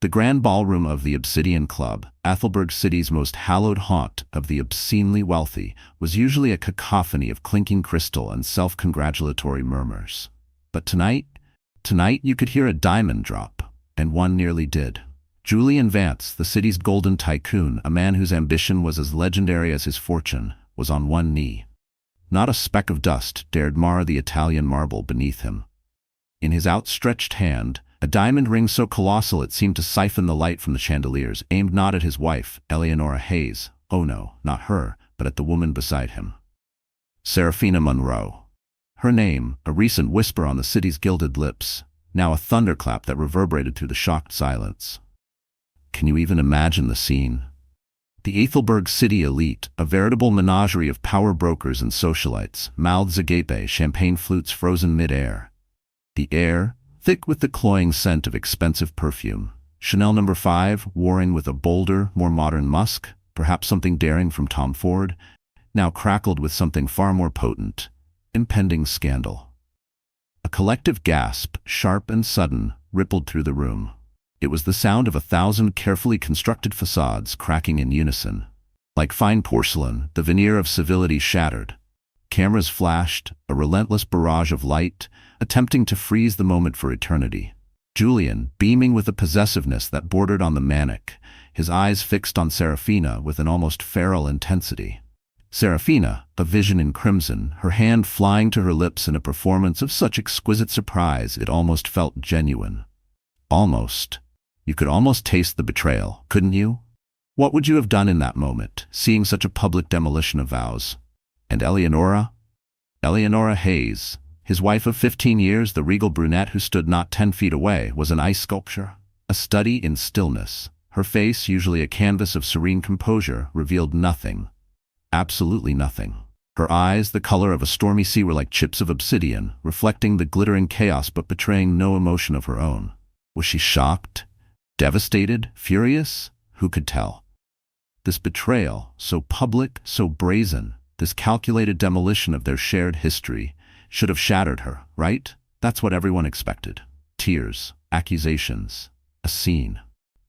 The grand ballroom of the Obsidian Club, Athelberg City's most hallowed haunt of the obscenely wealthy, was usually a cacophony of clinking crystal and self-congratulatory murmurs. But tonight you could hear a diamond drop, and one nearly did. Julian Vance, the city's golden tycoon, a man whose ambition was as legendary as his fortune, was on one knee. Not a speck of dust dared mar the Italian marble beneath him. In his outstretched hand, a diamond ring so colossal it seemed to siphon the light from the chandeliers, aimed not at his wife, Eleonora Hayes. Oh no, not her, but at the woman beside him. Seraphina Monroe. Her name, a recent whisper on the city's gilded lips, now a thunderclap that reverberated through the shocked silence. Can you even imagine the scene? The Athelberg city elite, a veritable menagerie of power brokers and socialites, mouths agape, champagne flutes frozen mid-air. The air, thick with the cloying scent of expensive perfume. Chanel No. 5, warring with a bolder, more modern musk, perhaps something daring from Tom Ford, now crackled with something far more potent, impending scandal. A collective gasp, sharp and sudden, rippled through the room. It was the sound of 1,000 carefully constructed facades cracking in unison. Like fine porcelain, the veneer of civility shattered. Cameras flashed, a relentless barrage of light, attempting to freeze the moment for eternity. Julian, beaming with a possessiveness that bordered on the manic, his eyes fixed on Seraphina with an almost feral intensity. Seraphina, a vision in crimson, her hand flying to her lips in a performance of such exquisite surprise it almost felt genuine. Almost. You could almost taste the betrayal, couldn't you? What would you have done in that moment, seeing such a public demolition of vows? And Eleonora? Eleonora Hayes, his wife of 15 years, the regal brunette who stood not 10 feet away, was an ice sculpture, a study in stillness. Her face, usually a canvas of serene composure, revealed nothing. Absolutely nothing. Her eyes, the color of a stormy sea, were like chips of obsidian, reflecting the glittering chaos but betraying no emotion of her own. Was she shocked? Devastated? Furious? Who could tell? This betrayal, so public, so brazen, this calculated demolition of their shared history, should have shattered her, right? That's what everyone expected. Tears, accusations, a scene.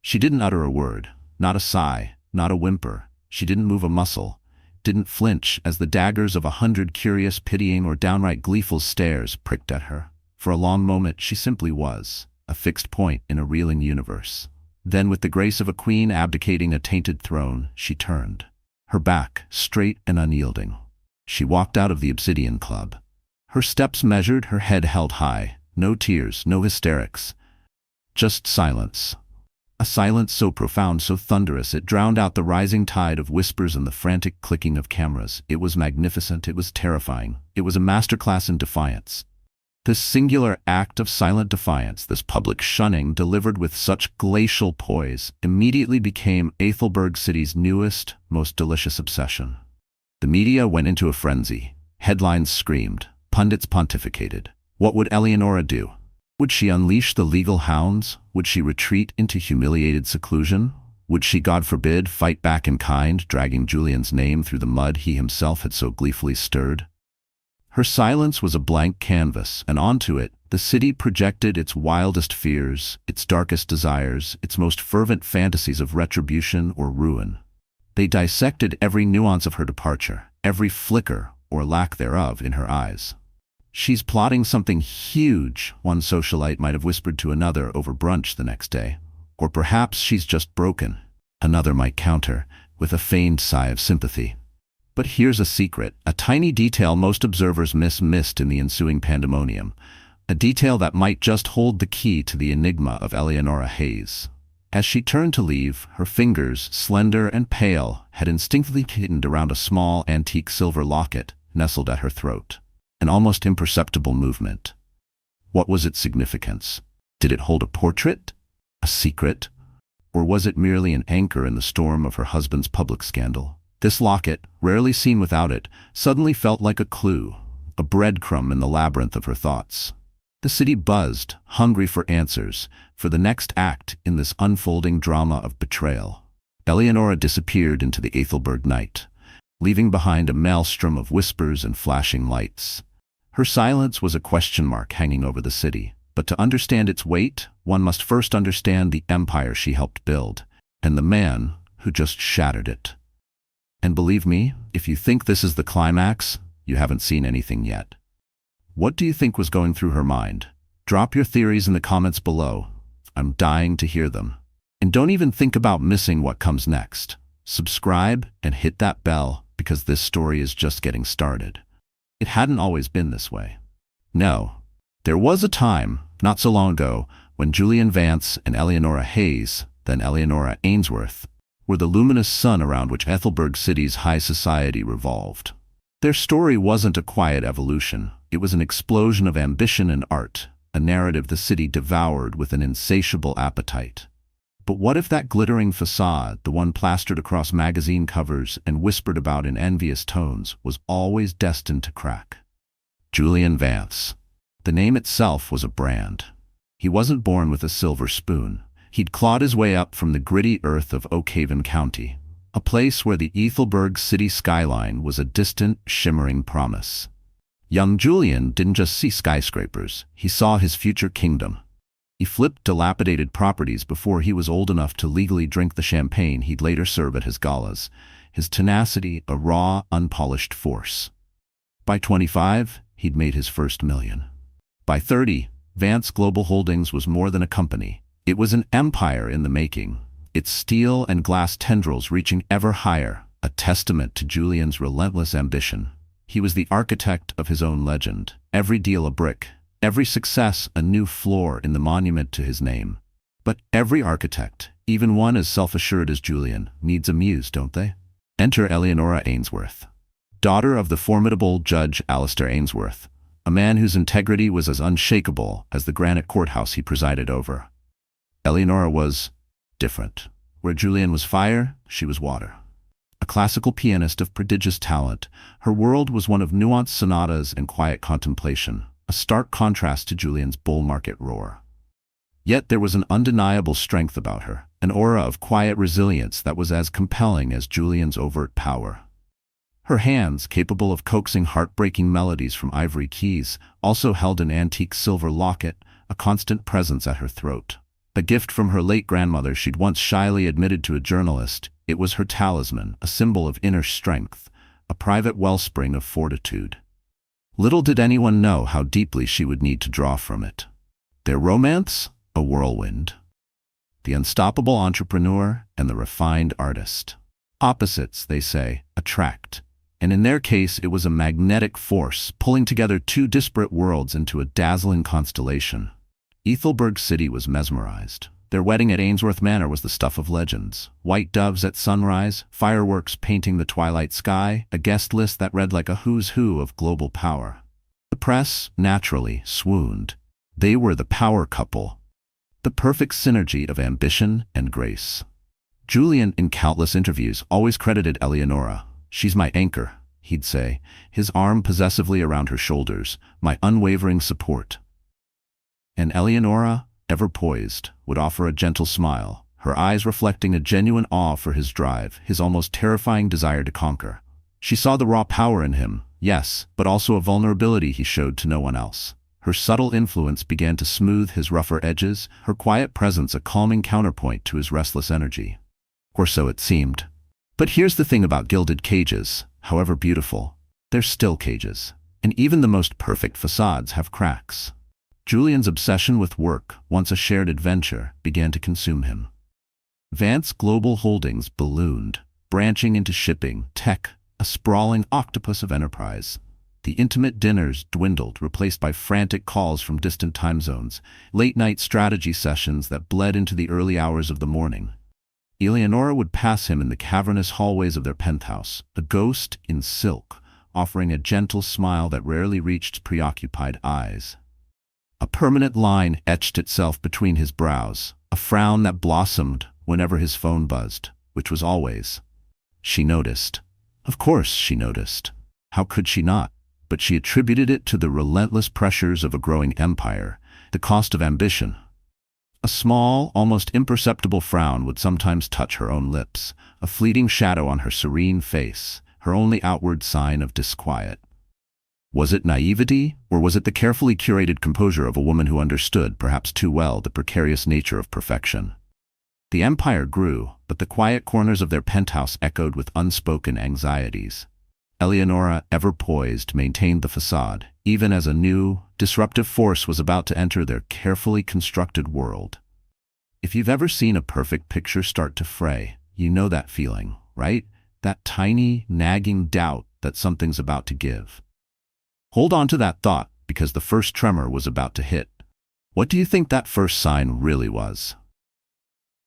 She didn't utter a word, not a sigh, not a whimper. She didn't move a muscle, didn't flinch as the daggers of 100 curious, pitying, or downright gleeful stares pricked at her. For a long moment she simply was, a fixed point in a reeling universe. Then, with the grace of a queen abdicating a tainted throne, she turned. Her back, straight and unyielding. She walked out of the Obsidian Club. Her steps measured, her head held high. No tears, no hysterics. Just silence. A silence so profound, so thunderous, it drowned out the rising tide of whispers and the frantic clicking of cameras. It was magnificent, it was terrifying. It was a masterclass in defiance. This singular act of silent defiance, this public shunning, delivered with such glacial poise, immediately became Athelberg City's newest, most delicious obsession. The media went into a frenzy. Headlines screamed. Pundits pontificated. What would Eleonora do? Would she unleash the legal hounds? Would she retreat into humiliated seclusion? Would she, God forbid, fight back in kind, dragging Julian's name through the mud he himself had so gleefully stirred? Her silence was a blank canvas, and onto it, the city projected its wildest fears, its darkest desires, its most fervent fantasies of retribution or ruin. They dissected every nuance of her departure, every flicker, or lack thereof, in her eyes. She's plotting something huge, one socialite might have whispered to another over brunch the next day. Or perhaps she's just broken, another might counter, with a feigned sigh of sympathy. But here's a secret, a tiny detail most observers missed in the ensuing pandemonium, a detail that might just hold the key to the enigma of Eleonora Hayes. As she turned to leave, her fingers, slender and pale, had instinctively tightened around a small, antique silver locket nestled at her throat. An almost imperceptible movement. What was its significance? Did it hold a portrait? A secret? Or was it merely an anchor in the storm of her husband's public scandal? This locket, rarely seen without it, suddenly felt like a clue, a breadcrumb in the labyrinth of her thoughts. The city buzzed, hungry for answers, for the next act in this unfolding drama of betrayal. Eleonora disappeared into the Athelberg night, leaving behind a maelstrom of whispers and flashing lights. Her silence was a question mark hanging over the city, But to understand its weight, one must first understand the empire she helped build, and the man who just shattered it. And believe me, if you think this is the climax, you haven't seen anything yet. What do you think was going through her mind? Drop your theories in the comments below. I'm dying to hear them. And don't even think about missing what comes next. Subscribe and hit that bell, because this story is just getting started. It hadn't always been this way. No. There was a time, not so long ago, when Julian Vance and Eleonora Hayes, then Eleonora Ainsworth, were the luminous sun around which Ethelberg City's high society revolved. Their story wasn't a quiet evolution. It was an explosion of ambition and art, a narrative the city devoured with an insatiable appetite. But what if that glittering facade, the one plastered across magazine covers and whispered about in envious tones, was always destined to crack? Julian Vance. The name itself was a brand. He wasn't born with a silver spoon. He'd clawed his way up from the gritty earth of Oakhaven County, a place where the Ethelberg city skyline was a distant, shimmering promise. Young Julian didn't just see skyscrapers, he saw his future kingdom. He flipped dilapidated properties before he was old enough to legally drink the champagne he'd later serve at his galas, his tenacity a raw, unpolished force. By 25, he'd made his first million. By 30, Vance Global Holdings was more than a company. It was an empire in the making, its steel and glass tendrils reaching ever higher, a testament to Julian's relentless ambition. He was the architect of his own legend, every deal a brick, every success a new floor in the monument to his name. But every architect, even one as self-assured as Julian, needs a muse, don't they? Enter Eleonora Ainsworth, daughter of the formidable Judge Alistair Ainsworth, a man whose integrity was as unshakable as the granite courthouse he presided over. Eleonora was different. Where Julian was fire, she was water. A classical pianist of prodigious talent, her world was one of nuanced sonatas and quiet contemplation, a stark contrast to Julian's bull market roar. Yet there was an undeniable strength about her, an aura of quiet resilience that was as compelling as Julian's overt power. Her hands, capable of coaxing heartbreaking melodies from ivory keys, also held an antique silver locket, a constant presence at her throat. A gift from her late grandmother she'd once shyly admitted to a journalist, it was her talisman, a symbol of inner strength, a private wellspring of fortitude. Little did anyone know how deeply she would need to draw from it. Their romance? A whirlwind. The unstoppable entrepreneur and the refined artist. Opposites, they say, attract. And in their case, it was a magnetic force, pulling together two disparate worlds into a dazzling constellation. Ethelberg City was mesmerized. Their wedding at Ainsworth Manor was the stuff of legends. White doves at sunrise, fireworks painting the twilight sky, a guest list that read like a who's who of global power. The press, naturally, swooned. They were the power couple. The perfect synergy of ambition and grace. Julian, in countless interviews, always credited Eleonora. "She's my anchor," he'd say, his arm possessively around her shoulders, "my unwavering support." And Eleonora, ever poised, would offer a gentle smile, her eyes reflecting a genuine awe for his drive, his almost terrifying desire to conquer. She saw the raw power in him, yes, but also a vulnerability he showed to no one else. Her subtle influence began to smooth his rougher edges, her quiet presence a calming counterpoint to his restless energy. Or so it seemed. But here's the thing about gilded cages, however beautiful, they're still cages, and even the most perfect facades have cracks. Julian's obsession with work, once a shared adventure, began to consume him. Vance Global Holdings ballooned, branching into shipping, tech, a sprawling octopus of enterprise. The intimate dinners dwindled, replaced by frantic calls from distant time zones, late-night strategy sessions that bled into the early hours of the morning. Eleonora would pass him in the cavernous hallways of their penthouse, a ghost in silk, offering a gentle smile that rarely reached preoccupied eyes. A permanent line etched itself between his brows, a frown that blossomed whenever his phone buzzed, which was always. She noticed. Of course she noticed. How could she not? But she attributed it to the relentless pressures of a growing empire, the cost of ambition. A small, almost imperceptible frown would sometimes touch her own lips, a fleeting shadow on her serene face, her only outward sign of disquiet. Was it naivety, or was it the carefully curated composure of a woman who understood, perhaps too well, the precarious nature of perfection? The empire grew, but the quiet corners of their penthouse echoed with unspoken anxieties. Eleonora, ever poised, maintained the facade, even as a new, disruptive force was about to enter their carefully constructed world. If you've ever seen a perfect picture start to fray, you know that feeling, right? That tiny, nagging doubt that something's about to give. Hold on to that thought, because the first tremor was about to hit. What do you think that first sign really was?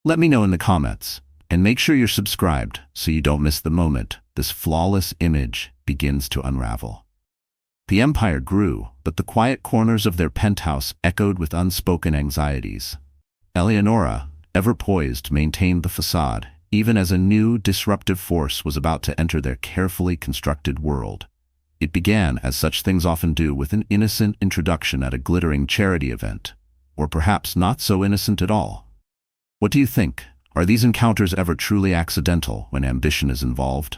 Let me know in the comments, and make sure you're subscribed so you don't miss the moment this flawless image begins to unravel. The empire grew, but the quiet corners of their penthouse echoed with unspoken anxieties. Eleonora, ever poised, maintained the facade, even as a new, disruptive force was about to enter their carefully constructed world. It began, as such things often do, with an innocent introduction at a glittering charity event, or perhaps not so innocent at all. What do you think? Are these encounters ever truly accidental when ambition is involved?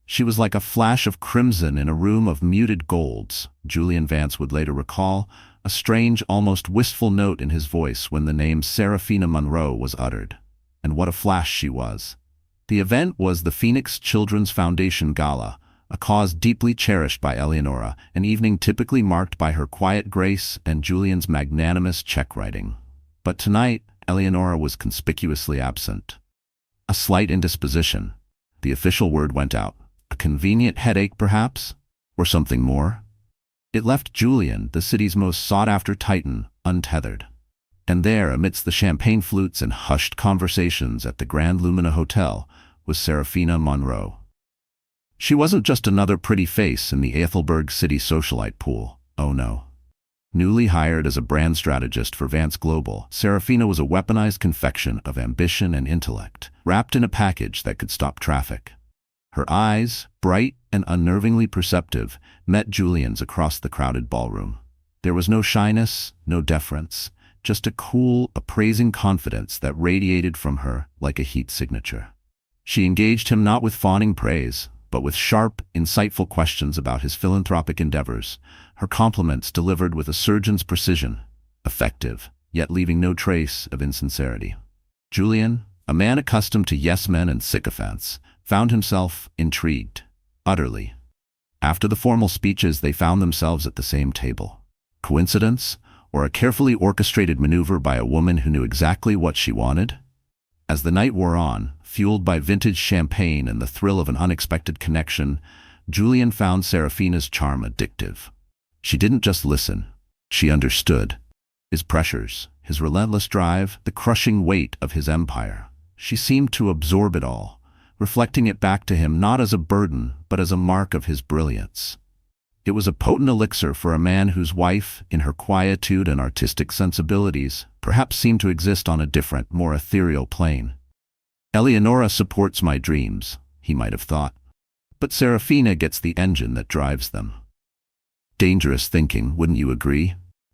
She was like a flash of crimson in a room of muted golds, Julian Vance would later recall, a strange, almost wistful note in his voice when the name Seraphina Monroe was uttered. And what a flash she was. The event was the Phoenix Children's Foundation Gala, a cause deeply cherished by Eleonora, an evening typically marked by her quiet grace and Julian's magnanimous check-writing. But tonight, Eleonora was conspicuously absent. A slight indisposition. The official word went out. A convenient headache, perhaps? Or something more? It left Julian, the city's most sought-after titan, untethered. And there, amidst the champagne flutes and hushed conversations at the Grand Lumina Hotel, was Seraphina Monroe. She wasn't just another pretty face in the Ethelberg City socialite pool. Oh no. Newly hired as a brand strategist for Vance Global, Seraphina was a weaponized confection of ambition and intellect, wrapped in a package that could stop traffic. Her eyes, bright and unnervingly perceptive, met Julian's across the crowded ballroom. There was no shyness, no deference, just a cool, appraising confidence that radiated from her like a heat signature. She engaged him not with fawning praise, but with sharp, insightful questions about his philanthropic endeavors, her compliments delivered with a surgeon's precision, effective, yet leaving no trace of insincerity. Julian, a man accustomed to yes-men and sycophants, found himself intrigued, utterly. After the formal speeches, they found themselves at the same table. Coincidence, or a carefully orchestrated maneuver by a woman who knew exactly what she wanted? As the night wore on, fueled by vintage champagne and the thrill of an unexpected connection, Julian found Seraphina's charm addictive. She didn't just listen, she understood. His pressures, his relentless drive, the crushing weight of his empire. She seemed to absorb it all, reflecting it back to him not as a burden, but as a mark of his brilliance. It was a potent elixir for a man whose wife, in her quietude and artistic sensibilities, perhaps seemed to exist on a different, more ethereal plane. Eleonora supports my dreams, he might have thought. But Seraphina gets the engine that drives them. Dangerous thinking, wouldn't you agree?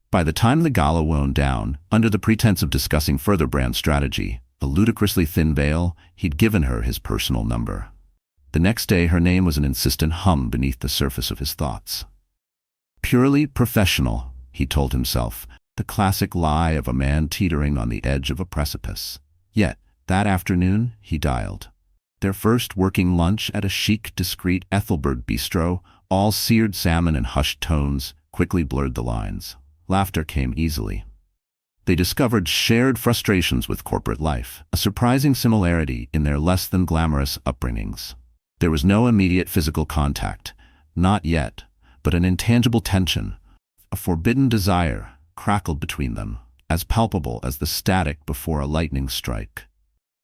By the time the gala wound down, under the pretense of discussing further brand strategy, a ludicrously thin veil, he'd given her his personal number. The next day, her name was an insistent hum beneath the surface of his thoughts. Purely professional, he told himself, the classic lie of a man teetering on the edge of a precipice. Yet, that afternoon, he dialed. Their first working lunch at a chic, discreet Ethelberg bistro, all seared salmon and hushed tones, quickly blurred the lines. Laughter came easily. They discovered shared frustrations with corporate life, a surprising similarity in their less-than-glamorous upbringings. There was no immediate physical contact, not yet, but an intangible tension, a forbidden desire, crackled between them, as palpable as the static before a lightning strike.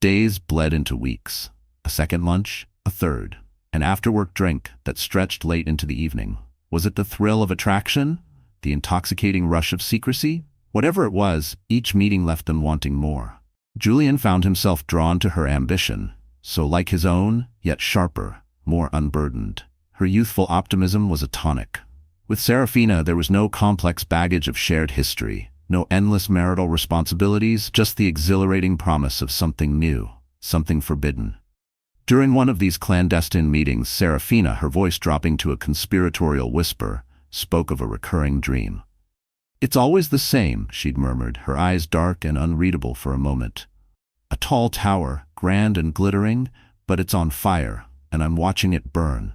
Days bled into weeks, a second lunch, a third, an after-work drink that stretched late into the evening. Was it the thrill of attraction? The intoxicating rush of secrecy? Whatever it was, each meeting left them wanting more. Julian found himself drawn to her ambition, so like his own, yet sharper, more unburdened. Her youthful optimism was a tonic. With Seraphina, there was no complex baggage of shared history, no endless marital responsibilities, just the exhilarating promise of something new, something forbidden. During one of these clandestine meetings, Serafina, her voice dropping to a conspiratorial whisper, spoke of a recurring dream. "It's always the same," she'd murmured, her eyes dark and unreadable for a moment. "A tall tower, grand and glittering, but it's on fire, and I'm watching it burn."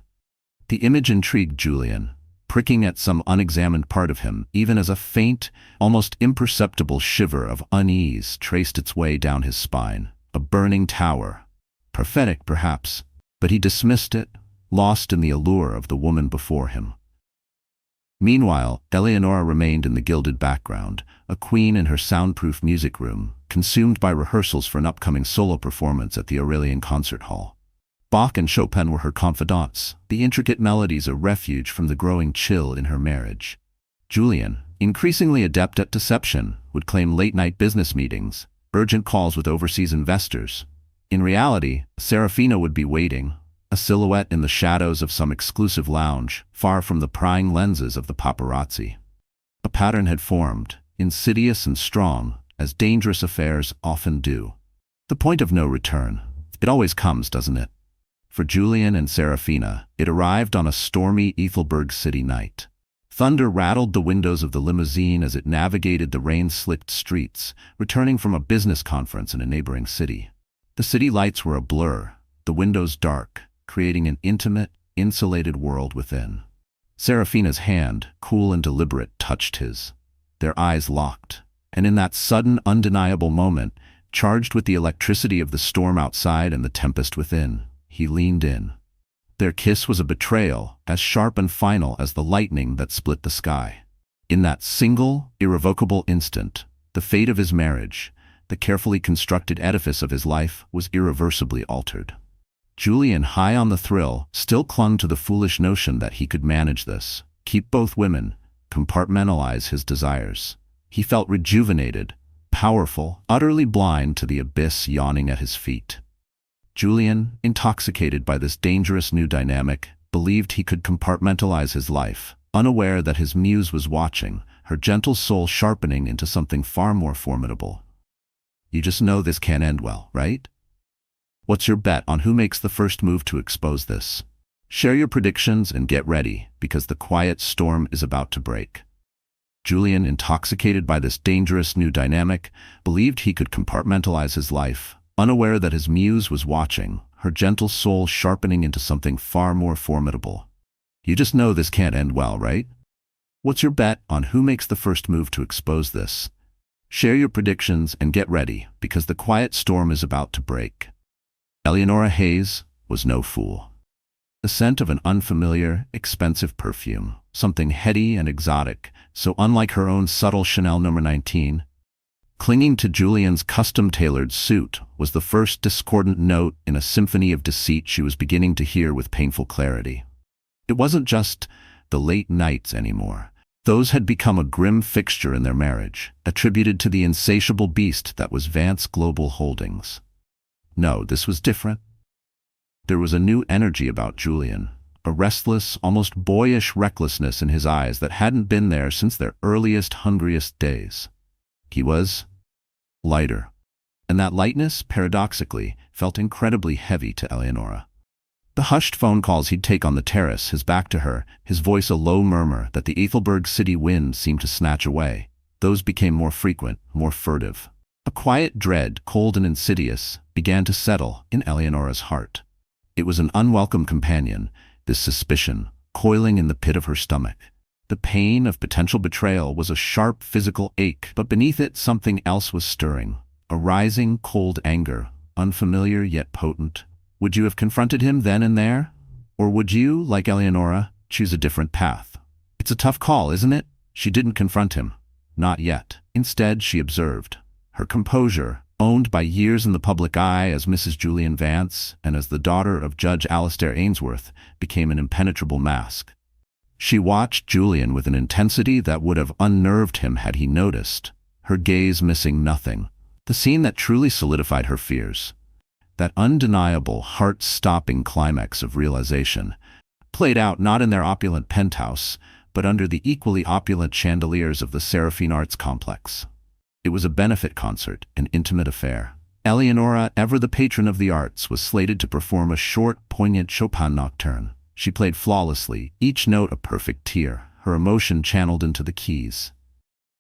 The image intrigued Julian, pricking at some unexamined part of him, even as a faint, almost imperceptible shiver of unease traced its way down his spine. A burning tower. Prophetic, perhaps, but he dismissed it, lost in the allure of the woman before him. Meanwhile, Eleonora remained in the gilded background, a queen in her soundproof music room, consumed by rehearsals for an upcoming solo performance at the Aurelian Concert Hall. Bach and Chopin were her confidants, the intricate melodies a refuge from the growing chill in her marriage. Julian, increasingly adept at deception, would claim late-night business meetings, urgent calls with overseas investors. In reality, Serafina would be waiting, a silhouette in the shadows of some exclusive lounge, far from the prying lenses of the paparazzi. A pattern had formed, insidious and strong, as dangerous affairs often do. The point of no return. It always comes, doesn't it? For Julian and Serafina, it arrived on a stormy Ethelberg City night. Thunder rattled the windows of the limousine as it navigated the rain-slicked streets, returning from a business conference in a neighboring city. The city lights were a blur, the windows dark, creating an intimate, insulated world within. Serafina's hand, cool and deliberate, touched his. Their eyes locked, and in that sudden, undeniable moment, charged with the electricity of the storm outside and the tempest within, he leaned in. Their kiss was a betrayal, as sharp and final as the lightning that split the sky. In that single, irrevocable instant, the fate of his marriage, the carefully constructed edifice of his life, was irreversibly altered. Julian, high on the thrill, still clung to the foolish notion that he could manage this, keep both women, compartmentalize his desires. He felt rejuvenated, powerful, utterly blind to the abyss yawning at his feet. Julian, intoxicated by this dangerous new dynamic, believed he could compartmentalize his life, unaware that his muse was watching, her gentle soul sharpening into something far more formidable. "You just know this can't end well, right? What's your bet on who makes the first move to expose this? Share your predictions and get ready, because the quiet storm is about to break." Julian, intoxicated by this dangerous new dynamic, believed he could compartmentalize his life, unaware that his muse was watching, her gentle soul sharpening into something far more formidable. "You just know this can't end well, right? What's your bet on who makes the first move to expose this? Share your predictions and get ready, because the quiet storm is about to break." Eleonora Hayes was no fool. The scent of an unfamiliar, expensive perfume, something heady and exotic, so unlike her own subtle Chanel No. 19, clinging to Julian's custom-tailored suit, was the first discordant note in a symphony of deceit she was beginning to hear with painful clarity. It wasn't just the late nights anymore. Those had become a grim fixture in their marriage, attributed to the insatiable beast that was Vance Global Holdings. No, this was different. There was a new energy about Julian, a restless, almost boyish recklessness in his eyes that hadn't been there since their earliest, hungriest days. He was lighter, and that lightness, paradoxically, felt incredibly heavy to Eleonora. The hushed phone calls he'd take on the terrace, his back to her, his voice a low murmur that the Ethelberg city wind seemed to snatch away, those became more frequent, more furtive. A quiet dread, cold and insidious, began to settle in Eleonora's heart. It was an unwelcome companion, this suspicion, coiling in the pit of her stomach. The pain of potential betrayal was a sharp physical ache, but beneath it something else was stirring, a rising, cold anger, unfamiliar yet potent. Would you have confronted him then and there? Or would you, like Eleonora, choose a different path? It's a tough call, isn't it? She didn't confront him. Not yet. Instead, she observed. Her composure, owned by years in the public eye as Mrs. Julian Vance and as the daughter of Judge Alistair Ainsworth, became an impenetrable mask. She watched Julian with an intensity that would have unnerved him had he noticed, her gaze missing nothing. The scene that truly solidified her fears, that undeniable, heart-stopping climax of realization, played out not in their opulent penthouse, but under the equally opulent chandeliers of the Seraphine Arts Complex. It was a benefit concert, an intimate affair. Eleonora, ever the patron of the arts, was slated to perform a short, poignant Chopin nocturne. She played flawlessly, each note a perfect tear, her emotion channeled into the keys.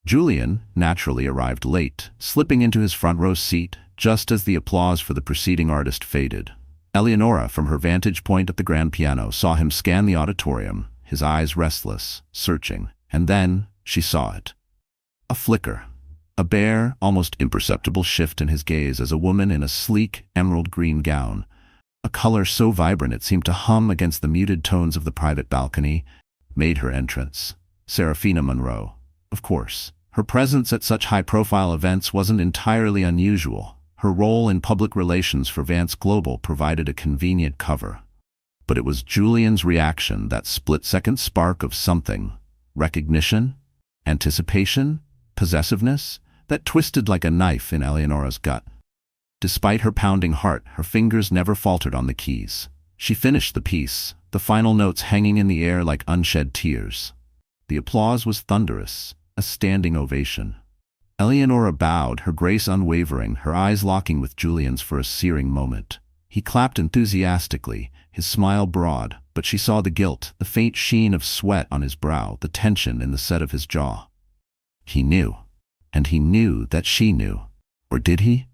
Julian naturally arrived late, slipping into his front row seat just as the applause for the preceding artist faded. Eleonora, from her vantage point at the grand piano, saw him scan the auditorium, his eyes restless, searching, and then she saw it. A flicker. A bare, almost imperceptible shift in his gaze as a woman in a sleek, emerald-green gown, a color so vibrant it seemed to hum against the muted tones of the private balcony, made her entrance. Serafina Monroe. Of course, her presence at such high-profile events wasn't entirely unusual. Her role in public relations for Vance Global provided a convenient cover. But it was Julian's reaction, that split-second spark of something, recognition, anticipation, possessiveness, that twisted like a knife in Eleonora's gut. Despite her pounding heart, her fingers never faltered on the keys. She finished the piece, the final notes hanging in the air like unshed tears. The applause was thunderous, a standing ovation. Eleonora bowed, her grace unwavering, her eyes locking with Julian's for a searing moment. He clapped enthusiastically, his smile broad, but she saw the guilt, the faint sheen of sweat on his brow, the tension in the set of his jaw. He knew. And he knew that she knew. Or did he?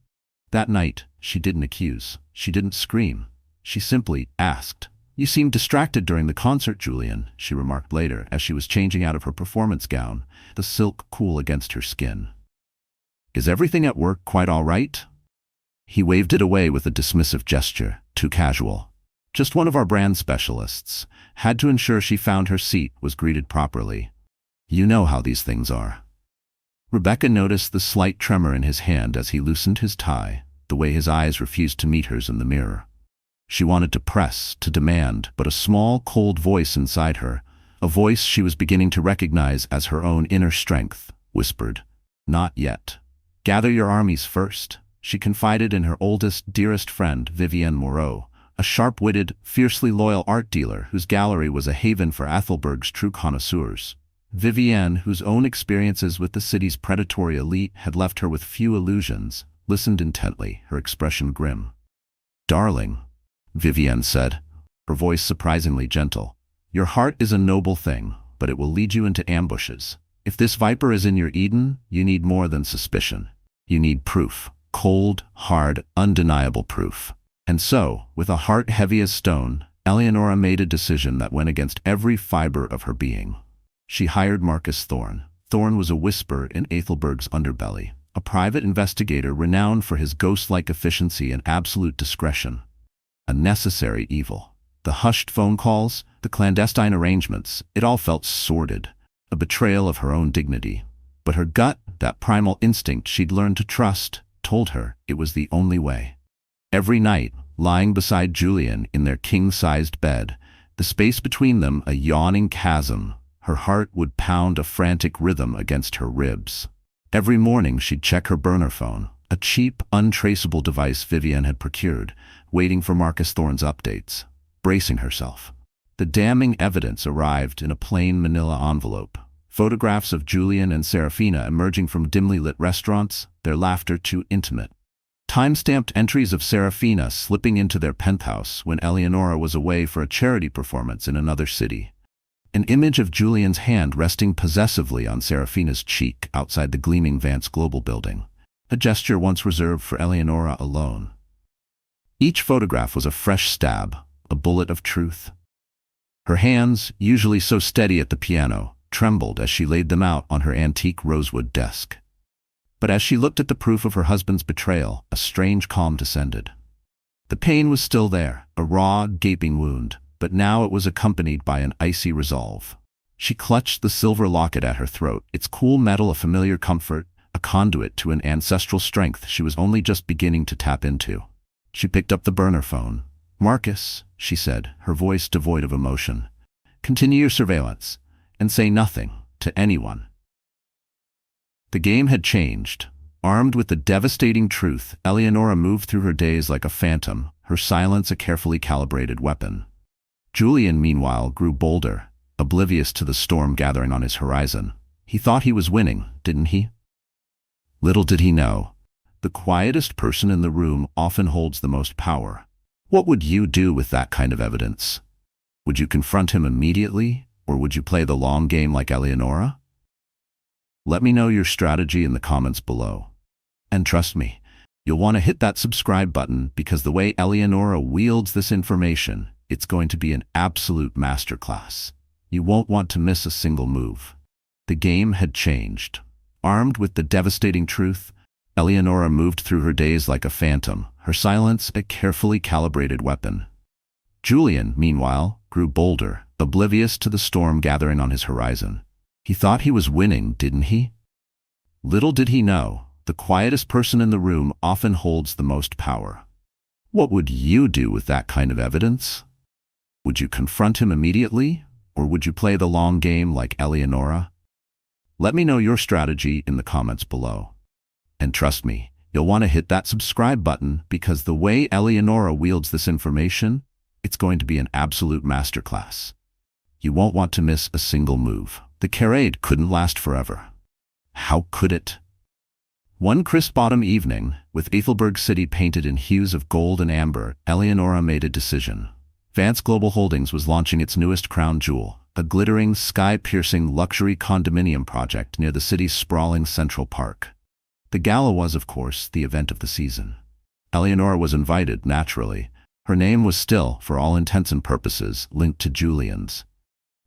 That night, she didn't accuse. She didn't scream. She simply asked. "You seemed distracted during the concert, Julian," she remarked later as she was changing out of her performance gown, the silk cool against her skin. "Is everything at work quite all right?" He waved it away with a dismissive gesture, too casual. "Just one of our brand specialists. Had to ensure she found her seat, was greeted properly. You know how these things are." Rebecca noticed the slight tremor in his hand as he loosened his tie, the way his eyes refused to meet hers in the mirror. She wanted to press, to demand, but a small, cold voice inside her, a voice she was beginning to recognize as her own inner strength, whispered, "Not yet. Gather your armies first," she confided in her oldest, dearest friend, Vivienne Moreau, a sharp-witted, fiercely loyal art dealer whose gallery was a haven for Athelberg's true connoisseurs. Vivienne, whose own experiences with the city's predatory elite had left her with few illusions, listened intently, her expression grim. "Darling," Vivienne said, her voice surprisingly gentle, "your heart is a noble thing, but it will lead you into ambushes. If this viper is in your Eden, you need more than suspicion. You need proof. Cold, hard, undeniable proof." And so, with a heart heavy as stone, Eleonora made a decision that went against every fiber of her being. She hired Marcus Thorne. Thorne was a whisper in Athelberg's underbelly, a private investigator renowned for his ghost-like efficiency and absolute discretion. A necessary evil. The hushed phone calls, the clandestine arrangements, it all felt sordid, a betrayal of her own dignity. But her gut, that primal instinct she'd learned to trust, told her it was the only way. Every night, lying beside Julian in their king-sized bed, the space between them a yawning chasm, her heart would pound a frantic rhythm against her ribs. Every morning she'd check her burner phone, a cheap, untraceable device Vivienne had procured, waiting for Marcus Thorne's updates, bracing herself. The damning evidence arrived in a plain manila envelope. Photographs of Julian and Serafina emerging from dimly lit restaurants, their laughter too intimate. Time-stamped entries of Serafina slipping into their penthouse when Eleonora was away for a charity performance in another city. An image of Julian's hand resting possessively on Serafina's cheek outside the gleaming Vance Global building, a gesture once reserved for Eleonora alone. Each photograph was a fresh stab, a bullet of truth. Her hands, usually so steady at the piano, trembled as she laid them out on her antique rosewood desk. But as she looked at the proof of her husband's betrayal, a strange calm descended. The pain was still there, a raw, gaping wound, but now it was accompanied by an icy resolve. She clutched the silver locket at her throat, its cool metal a familiar comfort, a conduit to an ancestral strength she was only just beginning to tap into. She picked up the burner phone. "Marcus," she said, her voice devoid of emotion, "continue your surveillance, and say nothing to anyone." The game had changed. Armed with the devastating truth, Eleonora moved through her days like a phantom, her silence a carefully calibrated weapon. Julian, meanwhile, grew bolder, oblivious to the storm gathering on his horizon. He thought he was winning, didn't he? Little did he know, The quietest person in the room often holds the most power. What would you do with that kind of evidence? Would you confront him immediately, or would you play the long game like Eleonora? Let me know your strategy in the comments below. And trust me, you'll want to hit that subscribe button because the way Eleonora wields this information, it's going to be an absolute masterclass. You won't want to miss a single move. The game had changed. Armed with the devastating truth, Eleonora moved through her days like a phantom, her silence a carefully calibrated weapon. Julian, meanwhile, grew bolder, oblivious to the storm gathering on his horizon. He thought he was winning, didn't he? Little did he know, the quietest person in the room often holds the most power. What would you do with that kind of evidence? Would you confront him immediately, or would you play the long game like Eleonora? Let me know your strategy in the comments below. And trust me, you'll want to hit that subscribe button because the way Eleonora wields this information, it's going to be an absolute masterclass. You won't want to miss a single move. The charade couldn't last forever. How could it? One crisp autumn evening, with Ethelberg City painted in hues of gold and amber, Eleonora made a decision. Vance Global Holdings was launching its newest crown jewel, a glittering, sky-piercing luxury condominium project near the city's sprawling Central Park. The gala was, of course, the event of the season. Eleonora was invited, naturally. Her name was still, for all intents and purposes, linked to Julian's.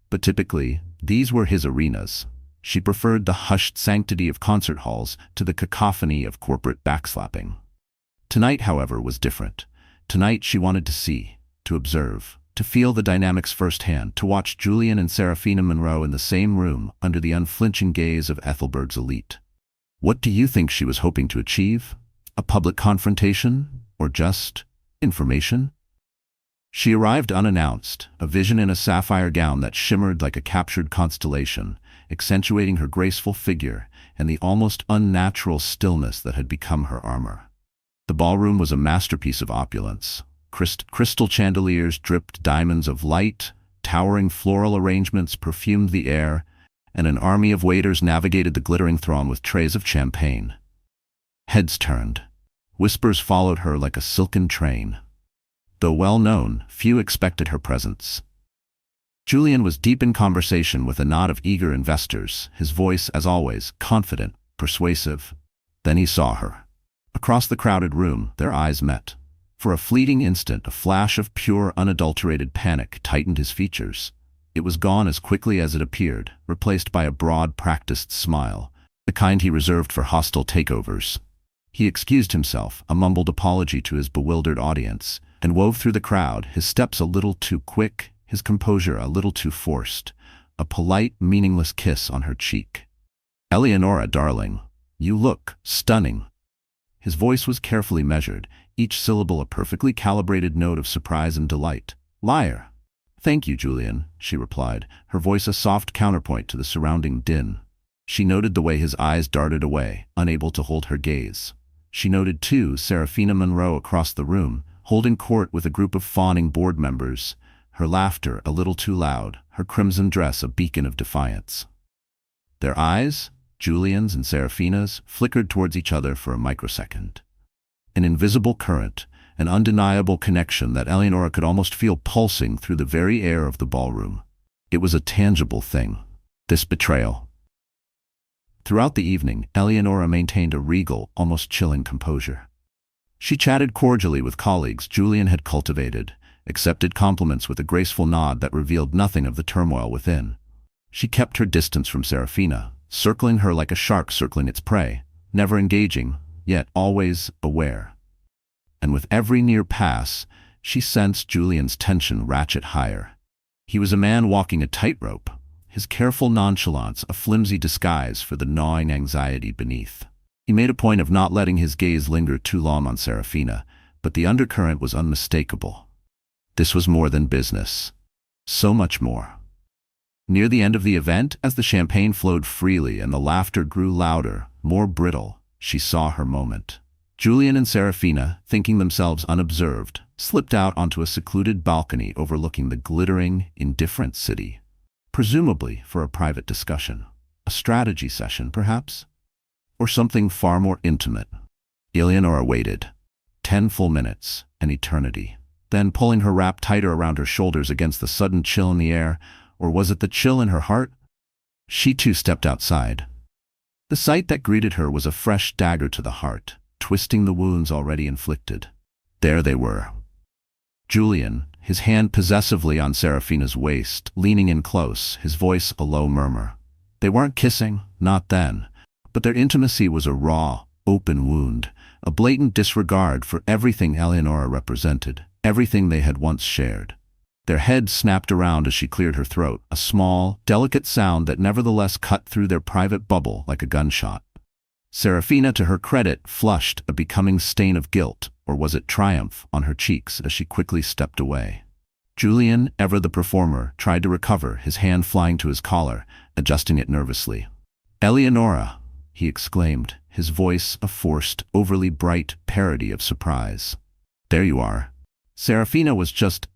But typically, these were his arenas. She preferred the hushed sanctity of concert halls to the cacophony of corporate backslapping. Tonight, however, was different. Tonight she wanted to see, to observe, to feel the dynamics firsthand, to watch Julian and Seraphina Monroe in the same room under the unflinching gaze of Ethelberg's elite. What do you think she was hoping to achieve? A public confrontation? Or just information? She arrived unannounced, a vision in a sapphire gown that shimmered like a captured constellation, accentuating her graceful figure and the almost unnatural stillness that had become her armor. The ballroom was a masterpiece of opulence. Crystal chandeliers dripped diamonds of light, towering floral arrangements perfumed the air, and an army of waiters navigated the glittering throng with trays of champagne. Heads turned. Whispers followed her like a silken train. Though well known, few expected her presence. Julian was deep in conversation with a knot of eager investors, his voice, as always, confident, persuasive. Then he saw her. Across the crowded room, their eyes met. For a fleeting instant, a flash of pure, unadulterated panic tightened his features. It was gone as quickly as it appeared, replaced by a broad, practiced smile, the kind he reserved for hostile takeovers. He excused himself, a mumbled apology to his bewildered audience, and wove through the crowd, his steps a little too quick, his composure a little too forced, a polite, meaningless kiss on her cheek. "Eleonora, darling, you look stunning." His voice was carefully measured, each syllable a perfectly calibrated note of surprise and delight. "Liar." "Thank you, Julian," she replied, her voice a soft counterpoint to the surrounding din. She noted the way his eyes darted away, unable to hold her gaze. She noted, too, Seraphina Monroe across the room, holding court with a group of fawning board members, her laughter a little too loud, her crimson dress a beacon of defiance. Their eyes, Julian's and Seraphina's, flickered towards each other for a microsecond. An invisible current, an undeniable connection that Eleonora could almost feel pulsing through the very air of the ballroom. It was a tangible thing, this betrayal. Throughout the evening, Eleonora maintained a regal, almost chilling composure. She chatted cordially with colleagues Julian had cultivated, accepted compliments with a graceful nod that revealed nothing of the turmoil within. She kept her distance from Seraphina, circling her like a shark circling its prey, never engaging, yet always aware. And with every near pass, she sensed Julian's tension ratchet higher. He was a man walking a tightrope, his careful nonchalance a flimsy disguise for the gnawing anxiety beneath. He made a point of not letting his gaze linger too long on Seraphina, but the undercurrent was unmistakable. This was more than business. So much more. Near the end of the event, as the champagne flowed freely and the laughter grew louder, more brittle, she saw her moment. Julian and Seraphina, thinking themselves unobserved, slipped out onto a secluded balcony overlooking the glittering, indifferent city, presumably for a private discussion. A strategy session, perhaps? Or something far more intimate. Eleonora waited. 10 full minutes, an eternity. Then, pulling her wrap tighter around her shoulders against the sudden chill in the air, or was it the chill in her heart? She too stepped outside. The sight that greeted her was a fresh dagger to the heart, twisting the wounds already inflicted. There they were. Julian, his hand possessively on Serafina's waist, leaning in close, his voice a low murmur. They weren't kissing, not then, but their intimacy was a raw, open wound, a blatant disregard for everything Eleonora represented, everything they had once shared. Their heads snapped around as she cleared her throat, a small, delicate sound that nevertheless cut through their private bubble like a gunshot. Serafina, to her credit, flushed a becoming stain of guilt, or was it triumph, on her cheeks as she quickly stepped away. Julian, ever the performer, tried to recover, his hand flying to his collar, adjusting it nervously. "Eleonora!" he exclaimed, his voice a forced, overly bright parody of surprise. "There you are." Serafina was just,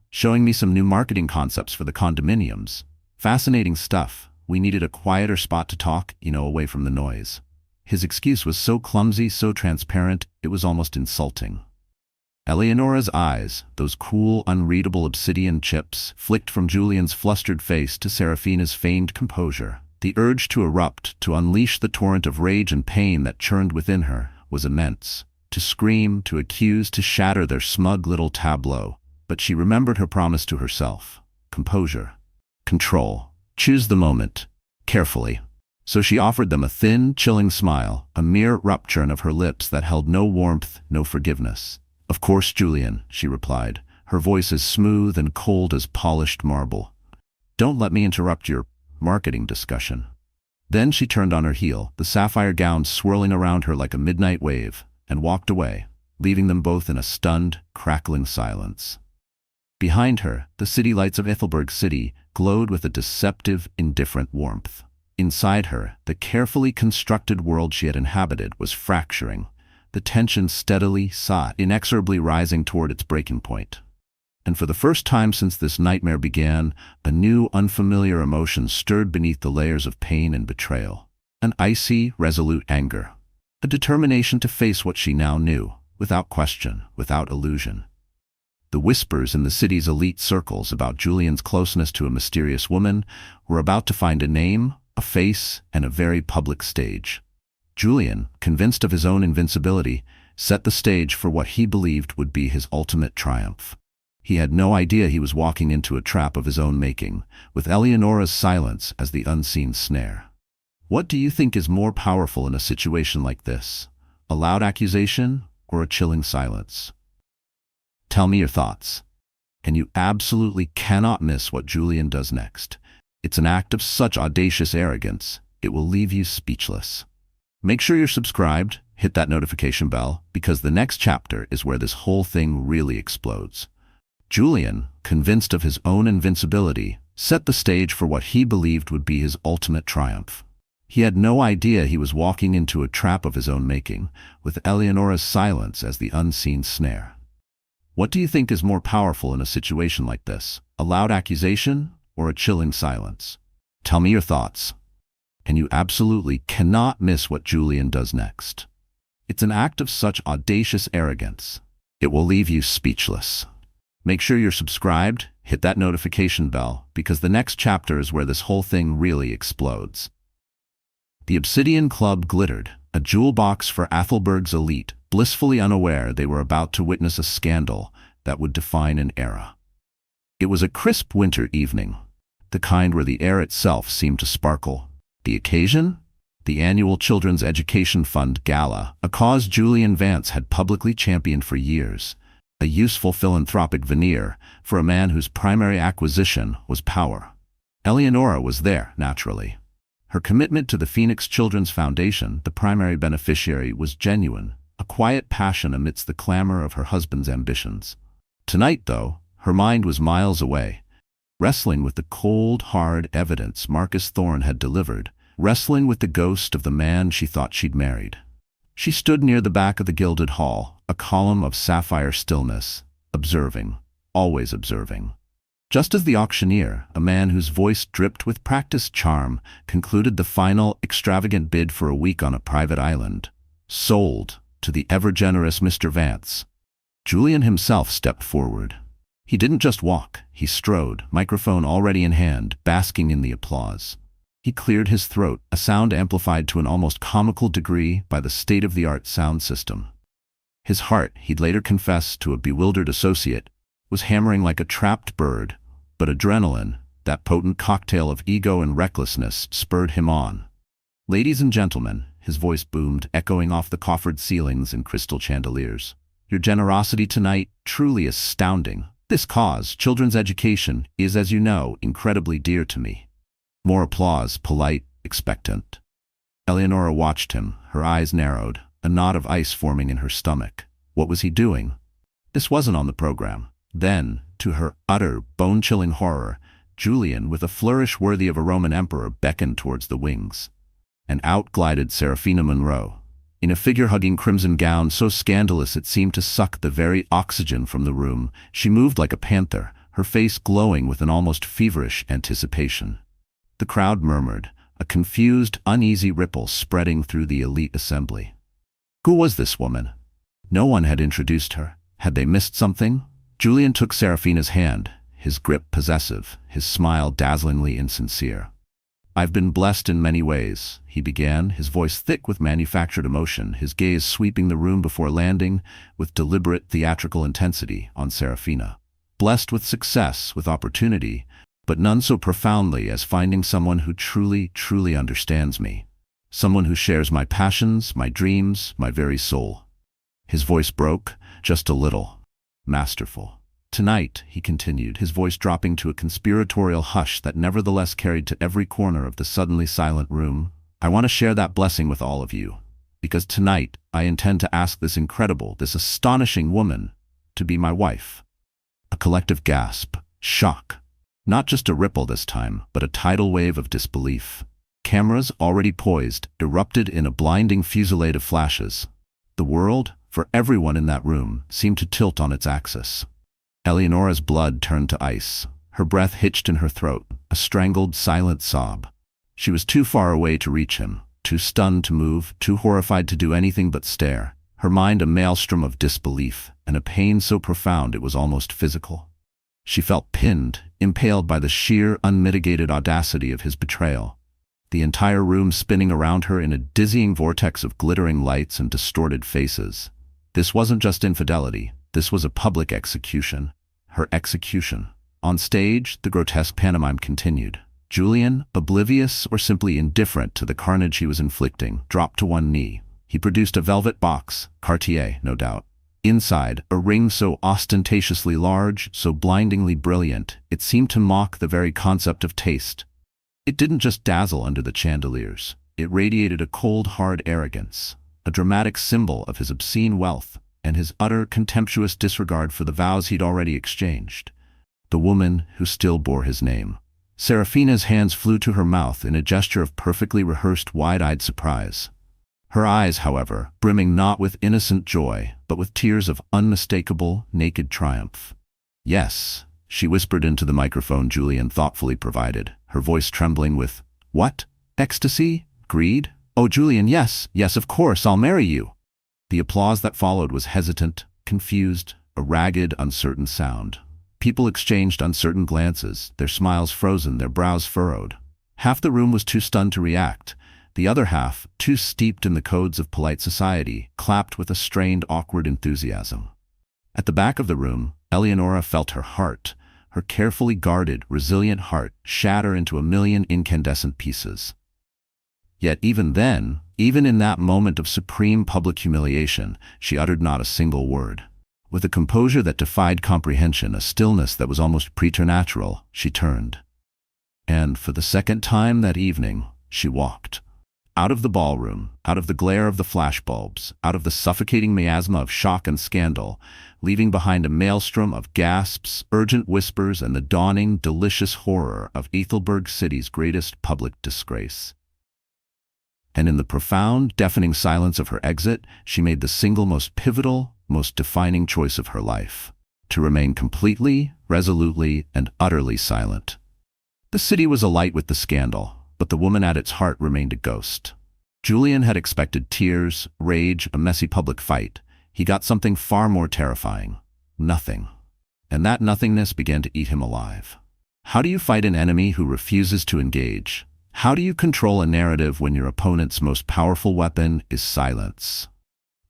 showing me some new marketing concepts for the condominiums. Fascinating stuff. We needed a quieter spot to talk, away from the noise. His excuse was so clumsy, so transparent, it was almost insulting. Eleonora's eyes, those cool, unreadable obsidian chips, flicked from Julian's flustered face to Serafina's feigned composure. The urge to erupt, to unleash the torrent of rage and pain that churned within her, was immense. To scream, to accuse, to shatter their smug little tableau. But she remembered her promise to herself. Composure. Control. Choose the moment. Carefully. So she offered them a thin, chilling smile, a mere rupture of her lips that held no warmth, no forgiveness. "Of course, Julian," she replied, her voice as smooth and cold as polished marble. "Don't let me interrupt your marketing discussion." Then she turned on her heel, the sapphire gown swirling around her like a midnight wave, and walked away, leaving them both in a stunned, crackling silence. Behind her, the city lights of Ethelberg City glowed with a deceptive, indifferent warmth. Inside her, the carefully constructed world she had inhabited was fracturing, the tension steadily sought, inexorably rising toward its breaking point. And for the first time since this nightmare began, a new, unfamiliar emotion stirred beneath the layers of pain and betrayal. An icy, resolute anger. A determination to face what she now knew, without question, without illusion. The whispers in the city's elite circles about Julian's closeness to a mysterious woman were about to find a name, a face, and a very public stage. Julian, convinced of his own invincibility, set the stage for what he believed would be his ultimate triumph. He had no idea he was walking into a trap of his own making, with Eleonora's silence as the unseen snare. What do you think is more powerful in a situation like this? A loud accusation or a chilling silence? Tell me your thoughts. And you absolutely cannot miss what Julian does next. It's an act of such audacious arrogance, it will leave you speechless. Make sure you're subscribed, hit that notification bell, because the next chapter is where this whole thing really explodes. Julian, convinced of his own invincibility, set the stage for what he believed would be his ultimate triumph. He had no idea he was walking into a trap of his own making, with Eleonora's silence as the unseen snare. What do you think is more powerful in a situation like this? A loud accusation or a chilling silence? Tell me your thoughts. And you absolutely cannot miss what Julian does next. It's an act of such audacious arrogance. It will leave you speechless. Make sure you're subscribed, hit that notification bell, because the next chapter is where this whole thing really explodes. The Obsidian Club glittered, a jewel box for Ethelberg's elite, blissfully unaware they were about to witness a scandal that would define an era. It was a crisp winter evening, the kind where the air itself seemed to sparkle. The occasion? The annual Children's Education Fund Gala, a cause Julian Vance had publicly championed for years, a useful philanthropic veneer for a man whose primary acquisition was power. Eleonora was there, naturally. Her commitment to the Phoenix Children's Foundation, the primary beneficiary, was genuine, a quiet passion amidst the clamor of her husband's ambitions. Tonight, though, her mind was miles away, wrestling with the cold, hard evidence Marcus Thorne had delivered, wrestling with the ghost of the man she thought she'd married. She stood near the back of the gilded hall, a column of sapphire stillness, observing, always observing. Just as the auctioneer, a man whose voice dripped with practiced charm, concluded the final, extravagant bid for a week on a private island. Sold to the ever-generous Mr. Vance. Julian himself stepped forward. He didn't just walk, he strode, microphone already in hand, basking in the applause. He cleared his throat, a sound amplified to an almost comical degree by the state-of-the-art sound system. His heart, he'd later confess to a bewildered associate, was hammering like a trapped bird, but adrenaline, that potent cocktail of ego and recklessness, spurred him on. "Ladies and gentlemen," his voice boomed, echoing off the coffered ceilings and crystal chandeliers. "Your generosity tonight, truly astounding. This cause, children's education, is, as you know, incredibly dear to me." More applause, polite, expectant. Eleonora watched him, her eyes narrowed, a knot of ice forming in her stomach. What was he doing? This wasn't on the program. Then, to her utter, bone-chilling horror, Julian, with a flourish worthy of a Roman emperor, beckoned towards the wings. And out glided Seraphina Monroe, in a figure-hugging crimson gown so scandalous it seemed to suck the very oxygen from the room. She moved like a panther, her face glowing with an almost feverish anticipation. The crowd murmured, a confused, uneasy ripple spreading through the elite assembly. Who was this woman? No one had introduced her. Had they missed something? Julian took Seraphina's hand, his grip possessive, his smile dazzlingly insincere. "I've been blessed in many ways," he began, his voice thick with manufactured emotion, his gaze sweeping the room before landing, with deliberate theatrical intensity, on Seraphina. "Blessed with success, with opportunity, but none so profoundly as finding someone who truly, truly understands me. Someone who shares my passions, my dreams, my very soul." His voice broke, just a little. "Masterful. Tonight," he continued, his voice dropping to a conspiratorial hush that nevertheless carried to every corner of the suddenly silent room, "I want to share that blessing with all of you. Because tonight, I intend to ask this incredible, this astonishing woman to be my wife." A collective gasp. Shock. Not just a ripple this time, but a tidal wave of disbelief. Cameras, already poised, erupted in a blinding fusillade of flashes. The world, for everyone in that room, seemed to tilt on its axis. Eleonora's blood turned to ice. Her breath hitched in her throat, a strangled, silent sob. She was too far away to reach him, too stunned to move, too horrified to do anything but stare. Her mind a maelstrom of disbelief, and a pain so profound it was almost physical. She felt pinned, impaled by the sheer, unmitigated audacity of his betrayal. The entire room spinning around her in a dizzying vortex of glittering lights and distorted faces. This wasn't just infidelity. This was a public execution. Her execution. On stage, the grotesque pantomime continued. Julian, oblivious or simply indifferent to the carnage he was inflicting, dropped to one knee. He produced a velvet box, Cartier, no doubt. Inside, a ring so ostentatiously large, so blindingly brilliant, it seemed to mock the very concept of taste. It didn't just dazzle under the chandeliers. It radiated a cold, hard arrogance, a dramatic symbol of his obscene wealth and his utter, contemptuous disregard for the vows he'd already exchanged. The woman who still bore his name. Seraphina's hands flew to her mouth in a gesture of perfectly rehearsed, wide-eyed surprise. Her eyes, however, brimming not with innocent joy, but with tears of unmistakable, naked triumph. "Yes," she whispered into the microphone Julian thoughtfully provided, her voice trembling with, "What? Ecstasy? Greed? Oh, Julian, yes, yes, of course, I'll marry you." The applause that followed was hesitant, confused, a ragged, uncertain sound. People exchanged uncertain glances, their smiles frozen, their brows furrowed. Half the room was too stunned to react. The other half, too steeped in the codes of polite society, clapped with a strained, awkward enthusiasm. At the back of the room, Eleonora felt her heart, her carefully guarded, resilient heart, shatter into a million incandescent pieces. Yet even then, even in that moment of supreme public humiliation, she uttered not a single word. With a composure that defied comprehension, a stillness that was almost preternatural, she turned. And for the second time that evening, she walked. Out of the ballroom, out of the glare of the flashbulbs, out of the suffocating miasma of shock and scandal, leaving behind a maelstrom of gasps, urgent whispers, and the dawning, delicious horror of Ethelberg City's greatest public disgrace. And in the profound, deafening silence of her exit, she made the single most pivotal, most defining choice of her life: to remain completely, resolutely, and utterly silent. The city was alight with the scandal, but the woman at its heart remained a ghost. Julian had expected tears, rage, a messy public fight. He got something far more terrifying. Nothing. And that nothingness began to eat him alive. How do you fight an enemy who refuses to engage? How do you control a narrative when your opponent's most powerful weapon is silence?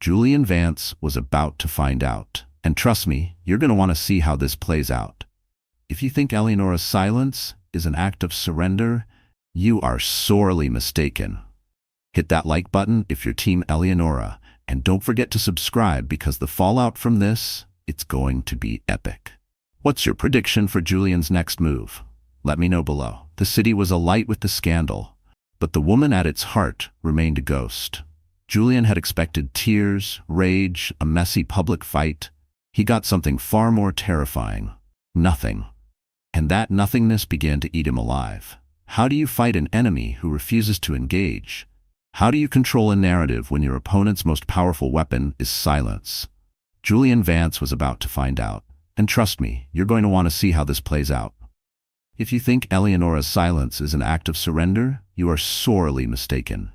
Julian Vance was about to find out. And trust me, you're going to want to see how this plays out. If you think Eleonora's silence is an act of surrender, you are sorely mistaken. Hit that like button if you're Team Eleonora, and don't forget to subscribe because the fallout from this, it's going to be epic. What's your prediction for Julian's next move? Let me know below. The city was alight with the scandal, but the woman at its heart remained a ghost. Julian had expected tears, rage, a messy public fight. He got something far more terrifying. Nothing. And that nothingness began to eat him alive. How do you fight an enemy who refuses to engage? How do you control a narrative when your opponent's most powerful weapon is silence? Julian Vance was about to find out. And trust me, you're going to want to see how this plays out. If you think Eleonora's silence is an act of surrender, you are sorely mistaken.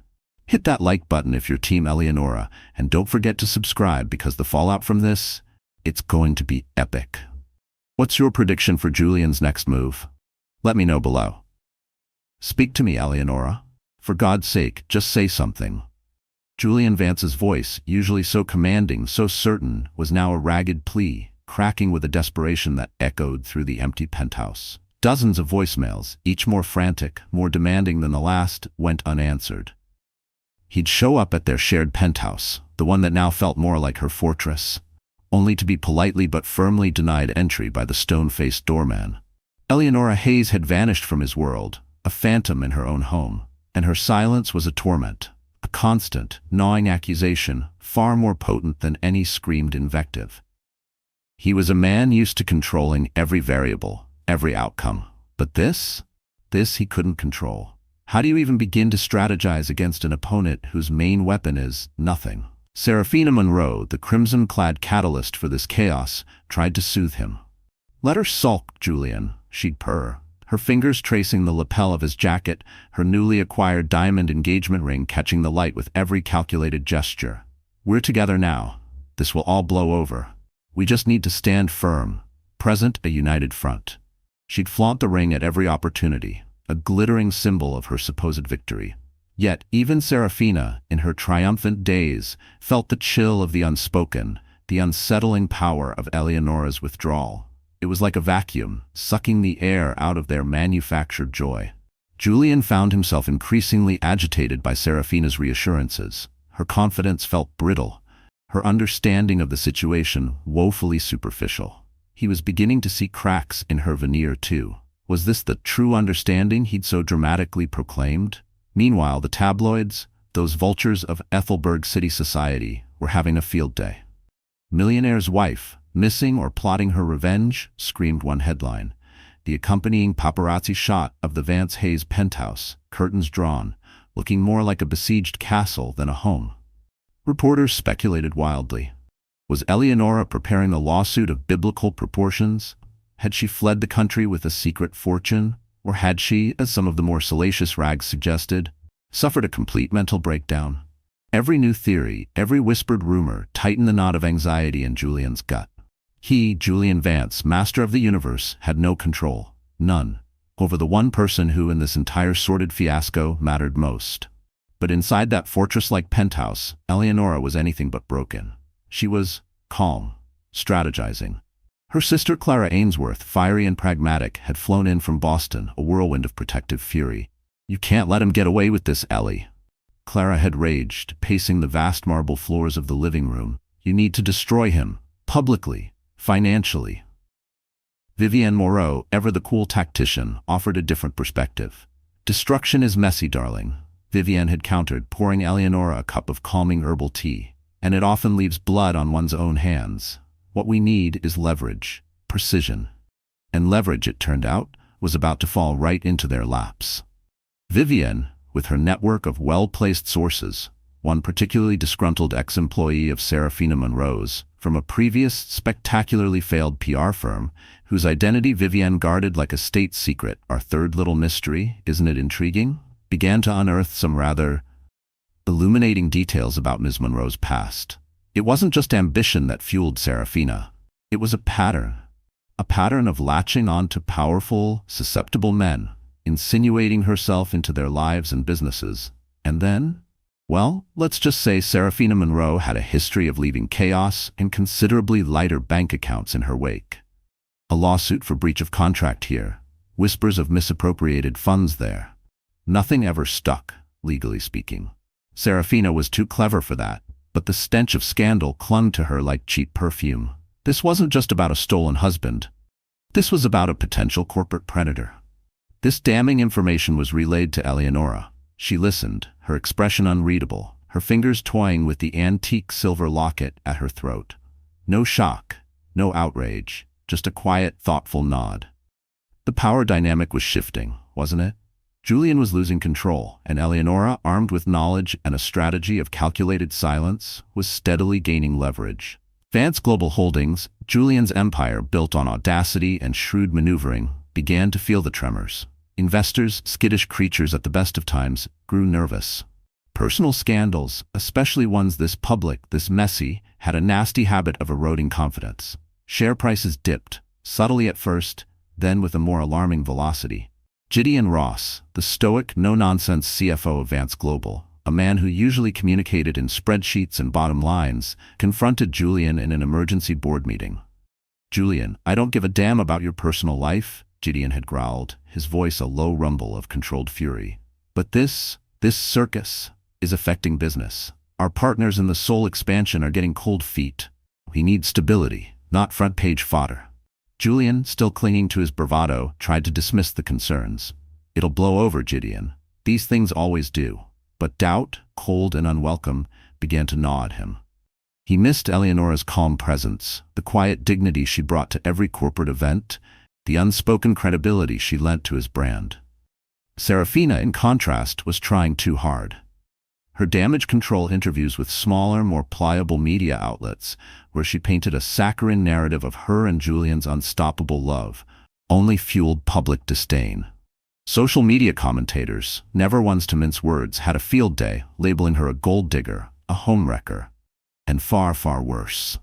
Hit that like button if you're Team Eleonora, and don't forget to subscribe because the fallout from this, it's going to be epic. What's your prediction for Julian's next move? Let me know below. Speak to me, Eleonora. For God's sake, just say something. Julian Vance's voice, usually so commanding, so certain, was now a ragged plea, cracking with a desperation that echoed through the empty penthouse. Dozens of voicemails, each more frantic, more demanding than the last, went unanswered. He'd show up at their shared penthouse, the one that now felt more like her fortress, only to be politely but firmly denied entry by the stone-faced doorman. Eleonora Hayes had vanished from his world, a phantom in her own home, and her silence was a torment, a constant, gnawing accusation, far more potent than any screamed invective. He was a man used to controlling every variable, every outcome. But this he couldn't control. How do you even begin to strategize against an opponent whose main weapon is nothing? Seraphina Monroe, the crimson-clad catalyst for this chaos, tried to soothe him. Let her sulk, Julian, she'd purr, her fingers tracing the lapel of his jacket, her newly acquired diamond engagement ring catching the light with every calculated gesture. We're together now. This will all blow over. We just need to stand firm, present a united front. She'd flaunt the ring at every opportunity, a glittering symbol of her supposed victory. Yet even Seraphina, in her triumphant days, felt the chill of the unspoken, the unsettling power of Eleonora's withdrawal. It was like a vacuum, sucking the air out of their manufactured joy. Julian found himself increasingly agitated by Seraphina's reassurances. Her confidence felt brittle, her understanding of the situation woefully superficial. He was beginning to see cracks in her veneer too. Was this the true understanding he'd so dramatically proclaimed? Meanwhile, the tabloids, those vultures of Ethelberg city society, were having a field day. Millionaire's wife, missing or plotting her revenge, screamed one headline. The accompanying paparazzi shot of the Vance Hayes penthouse, curtains drawn, looking more like a besieged castle than a home. Reporters speculated wildly. Was Eleonora preparing a lawsuit of biblical proportions? Had she fled the country with a secret fortune? Or had she, as some of the more salacious rags suggested, suffered a complete mental breakdown? Every new theory, every whispered rumor tightened the knot of anxiety in Julian's gut. He, Julian Vance, master of the universe, had no control, none, over the one person who in this entire sordid fiasco mattered most. But inside that fortress-like penthouse, Eleonora was anything but broken. She was calm, strategizing. Her sister Clara Ainsworth, fiery and pragmatic, had flown in from Boston, a whirlwind of protective fury. You can't let him get away with this, Ellie. Clara had raged, pacing the vast marble floors of the living room. You need to destroy him, publicly, financially. Vivienne Moreau, ever the cool tactician, offered a different perspective. Destruction is messy, darling, Vivienne had countered, pouring Eleonora a cup of calming herbal tea. And it often leaves blood on one's own hands. What we need is leverage, precision. And leverage, it turned out, was about to fall right into their laps. Vivienne, with her network of well-placed sources, one particularly disgruntled ex-employee of Seraphina Monroe's, from a previous spectacularly failed PR firm, whose identity Vivienne guarded like a state secret, our third little mystery, isn't it intriguing? Began to unearth some rather illuminating details about Ms. Monroe's past. It wasn't just ambition that fueled Serafina. It was a pattern of latching on to powerful, susceptible men, insinuating herself into their lives and businesses. And then, well, let's just say Serafina Monroe had a history of leaving chaos and considerably lighter bank accounts in her wake. A lawsuit for breach of contract here, whispers of misappropriated funds there. Nothing ever stuck, legally speaking. Serafina was too clever for that, but the stench of scandal clung to her like cheap perfume. This wasn't just about a stolen husband. This was about a potential corporate predator. This damning information was relayed to Eleonora. She listened, her expression unreadable, her fingers toying with the antique silver locket at her throat. No shock, no outrage, just a quiet, thoughtful nod. The power dynamic was shifting, wasn't it? Julian was losing control, and Eleonora, armed with knowledge and a strategy of calculated silence, was steadily gaining leverage. Vance Global Holdings, Julian's empire built on audacity and shrewd maneuvering, began to feel the tremors. Investors, skittish creatures at the best of times, grew nervous. Personal scandals, especially ones this public, this messy, had a nasty habit of eroding confidence. Share prices dipped, subtly at first, then with a more alarming velocity. Gideon Ross, the stoic, no-nonsense CFO of Vance Global, a man who usually communicated in spreadsheets and bottom lines, confronted Julian in an emergency board meeting. "Julian, I don't give a damn about your personal life," Gideon had growled, his voice a low rumble of controlled fury. "But this circus is affecting business. Our partners in the Soul expansion are getting cold feet. We need stability, not front-page fodder." Julian, still clinging to his bravado, tried to dismiss the concerns. "It'll blow over, Gideon. These things always do." But doubt, cold and unwelcome, began to gnaw at him. He missed Eleonora's calm presence, the quiet dignity she brought to every corporate event, the unspoken credibility she lent to his brand. Serafina, in contrast, was trying too hard. Her damage control interviews with smaller, more pliable media outlets, where she painted a saccharine narrative of her and Julian's unstoppable love, only fueled public disdain. Social media commentators, never ones to mince words, had a field day, labeling her a gold digger, a homewrecker, and far, far worse.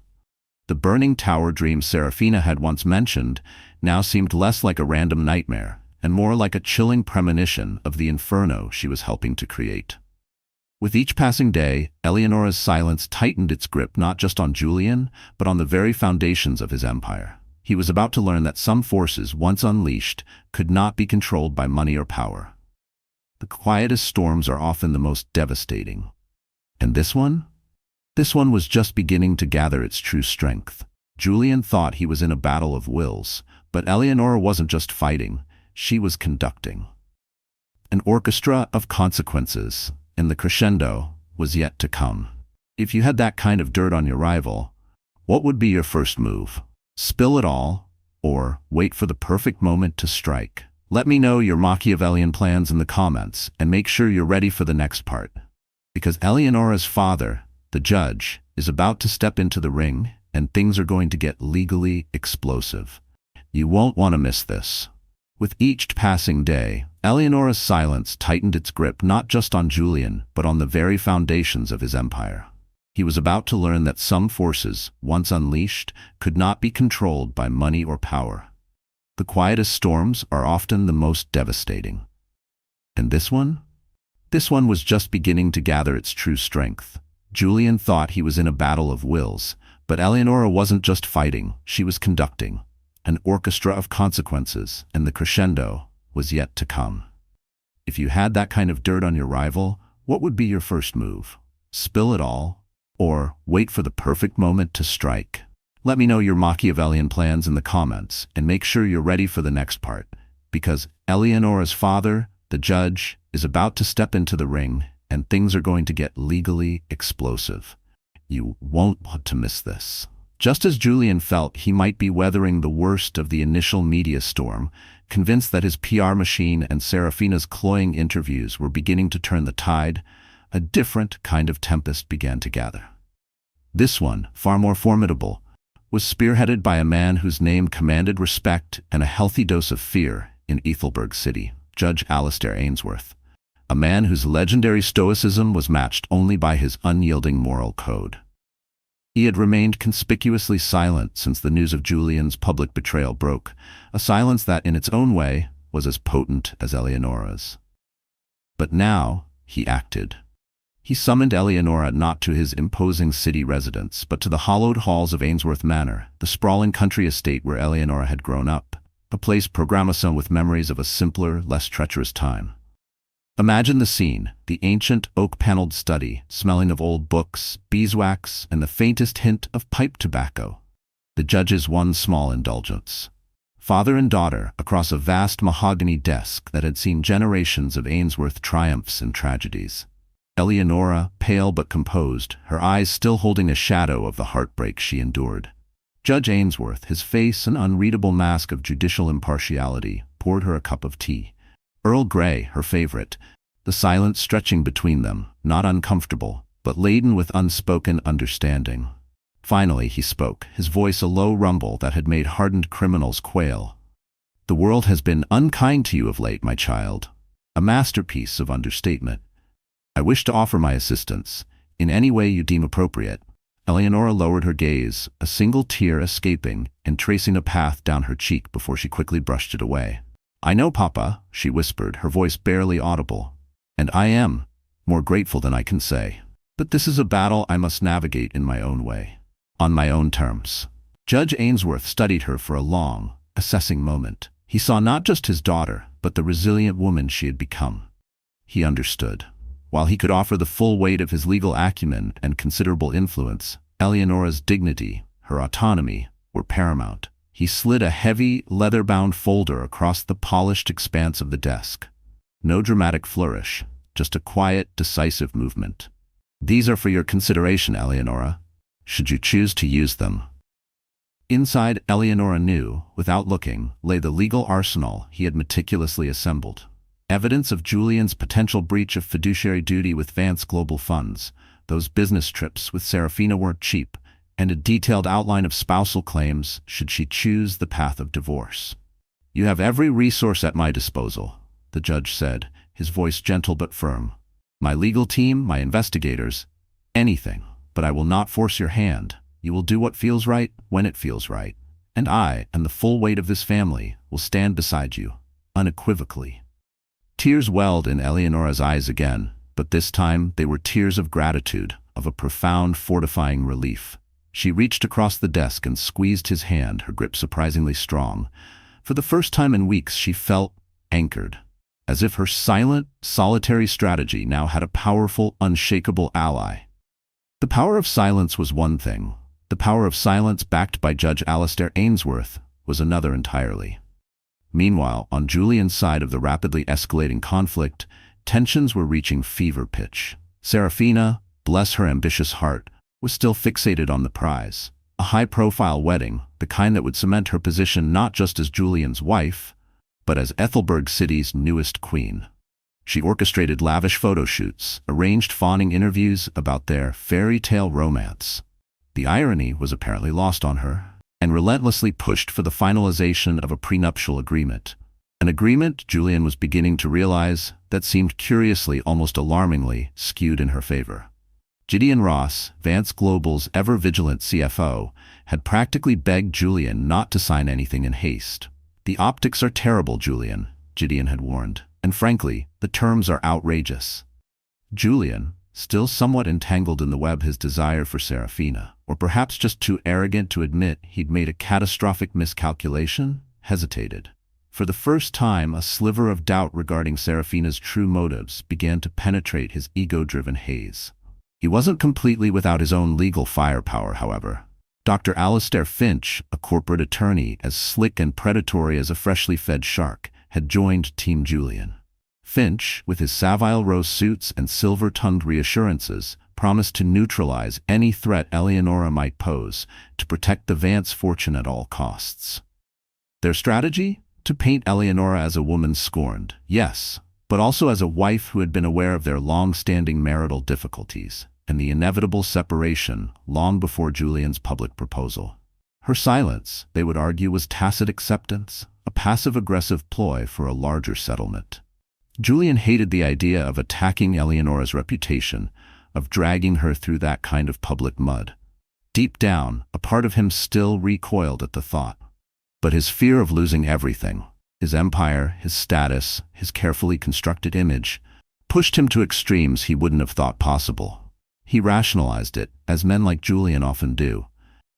The burning tower dream Serafina had once mentioned now seemed less like a random nightmare, and more like a chilling premonition of the inferno she was helping to create. With each passing day, Eleonora's silence tightened its grip not just on Julian, but on the very foundations of his empire. He was about to learn that some forces, once unleashed, could not be controlled by money or power. The quietest storms are often the most devastating. And this one? This one was just beginning to gather its true strength. Julian thought he was in a battle of wills, but Eleonora wasn't just fighting, she was conducting. An orchestra of consequences, and the crescendo was yet to come. If you had that kind of dirt on your rival, what would be your first move? Spill it all, or wait for the perfect moment to strike? Let me know your Machiavellian plans in the comments, and make sure you're ready for the next part. Because Eleonora's father, the judge, is about to step into the ring, and things are going to get legally explosive. You won't want to miss this. With each passing day, Eleonora's silence tightened its grip not just on Julian, but on the very foundations of his empire. He was about to learn that some forces, once unleashed, could not be controlled by money or power. The quietest storms are often the most devastating. And this one? This one was just beginning to gather its true strength. Julian thought he was in a battle of wills, but Eleonora wasn't just fighting, she was conducting. An orchestra of consequences, and the crescendo was yet to come. If you had that kind of dirt on your rival, what would be your first move? Spill it all, or wait for the perfect moment to strike? Let me know your Machiavellian plans in the comments, and make sure you're ready for the next part, because Eleonora's father, the judge, is about to step into the ring, and things are going to get legally explosive. You won't want to miss this. Just as Julian felt he might be weathering the worst of the initial media storm, convinced that his PR machine and Serafina's cloying interviews were beginning to turn the tide, a different kind of tempest began to gather. This one, far more formidable, was spearheaded by a man whose name commanded respect and a healthy dose of fear in Ethelberg City, Judge Alistair Ainsworth. a man whose legendary stoicism was matched only by his unyielding moral code. He had remained conspicuously silent since the news of Julian's public betrayal broke, a silence that, in its own way, was as potent as Eleonora's. But now, he acted. He summoned Eleonora not to his imposing city residence, but to the hallowed halls of Ainsworth Manor, the sprawling country estate where Eleonora had grown up, a place programmation with memories of a simpler, less treacherous time. Imagine the scene, the ancient oak-paneled study, smelling of old books, beeswax, and the faintest hint of pipe tobacco. The judge's one small indulgence. Father and daughter across a vast mahogany desk that had seen generations of Ainsworth triumphs and tragedies. Eleonora, pale but composed, her eyes still holding a shadow of the heartbreak she endured. Judge Ainsworth, his face an unreadable mask of judicial impartiality, poured her a cup of tea. Earl Grey, her favorite, the silence stretching between them, not uncomfortable, but laden with unspoken understanding. Finally he spoke, his voice a low rumble that had made hardened criminals quail. "The world has been unkind to you of late, my child." A masterpiece of understatement. "I wish to offer my assistance, in any way you deem appropriate." Eleonora lowered her gaze, a single tear escaping and tracing a path down her cheek before she quickly brushed it away. "I know, Papa," she whispered, her voice barely audible, "and I am more grateful than I can say. But this is a battle I must navigate in my own way, on my own terms." Judge Ainsworth studied her for a long, assessing moment. He saw not just his daughter, but the resilient woman she had become. He understood. While he could offer the full weight of his legal acumen and considerable influence, Eleonora's dignity, her autonomy, were paramount. He slid a heavy, leather-bound folder across the polished expanse of the desk. No dramatic flourish, just a quiet, decisive movement. "These are for your consideration, Eleonora, should you choose to use them." Inside, Eleonora knew, without looking, lay the legal arsenal he had meticulously assembled. Evidence of Julian's potential breach of fiduciary duty with Vance Global Funds, those business trips with Serafina weren't cheap, and a detailed outline of spousal claims should she choose the path of divorce. "You have every resource at my disposal," the judge said, his voice gentle but firm. "My legal team, my investigators, anything, but I will not force your hand. You will do what feels right when it feels right, and I and the full weight of this family will stand beside you, unequivocally." Tears welled in Eleonora's eyes again, but this time they were tears of gratitude, of a profound, fortifying relief. She reached across the desk and squeezed his hand, her grip surprisingly strong. For the first time in weeks she felt anchored, as if her silent, solitary strategy now had a powerful, unshakable ally. The power of silence was one thing. The power of silence backed by Judge Alistair Ainsworth was another entirely. Meanwhile, on Julian's side of the rapidly escalating conflict, tensions were reaching fever pitch. Serafina, bless her ambitious heart, was still fixated on the prize. A high-profile wedding, the kind that would cement her position not just as Julian's wife, but as Ethelberg City's newest queen. She orchestrated lavish photo shoots, arranged fawning interviews about their fairy tale romance. The irony was apparently lost on her, and relentlessly pushed for the finalization of a prenuptial agreement. An agreement, Julian was beginning to realize, that seemed curiously, almost alarmingly, skewed in her favor. Gideon Ross, Vance Global's ever-vigilant CFO, had practically begged Julian not to sign anything in haste. "The optics are terrible, Julian," Gideon had warned, "and frankly, the terms are outrageous." Julian, still somewhat entangled in the web his desire for Serafina, or perhaps just too arrogant to admit he'd made a catastrophic miscalculation, hesitated. For the first time, a sliver of doubt regarding Serafina's true motives began to penetrate his ego-driven haze. He wasn't completely without his own legal firepower, however. Dr. Alistair Finch, a corporate attorney as slick and predatory as a freshly fed shark, had joined Team Julian. Finch, with his Savile Row suits and silver-tongued reassurances, promised to neutralize any threat Eleonora might pose, to protect the Vance fortune at all costs. Their strategy? To paint Eleonora as a woman scorned, yes, but also as a wife who had been aware of their long-standing marital difficulties and the inevitable separation long before Julian's public proposal. Her silence, they would argue, was tacit acceptance, a passive-aggressive ploy for a larger settlement. Julian hated the idea of attacking Eleonora's reputation, of dragging her through that kind of public mud. Deep down, a part of him still recoiled at the thought. But his fear of losing everything, his empire, his status, his carefully constructed image, pushed him to extremes he wouldn't have thought possible. He rationalized it, as men like Julian often do.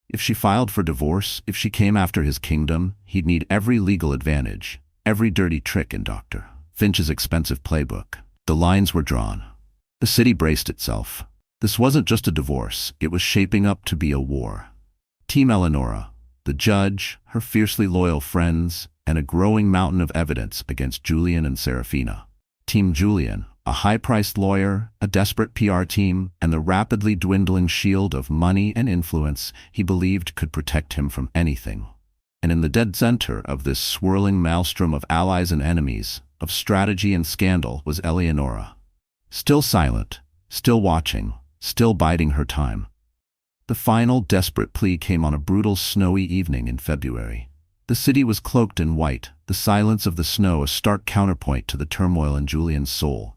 If she filed for divorce, if she came after his kingdom, he'd need every legal advantage, every dirty trick in Dr. Finch's expensive playbook. The lines were drawn. The city braced itself. This wasn't just a divorce, it was shaping up to be a war. Team Eleonora, the judge, her fiercely loyal friends, and a growing mountain of evidence against Julian and Serafina. Team Julian, a high-priced lawyer, a desperate PR team, and the rapidly dwindling shield of money and influence he believed could protect him from anything. And in the dead center of this swirling maelstrom of allies and enemies, of strategy and scandal, was Eleonora. Still silent, still watching, still biding her time. The final desperate plea came on a brutal snowy evening in February. The city was cloaked in white, the silence of the snow a stark counterpoint to the turmoil in Julian's soul.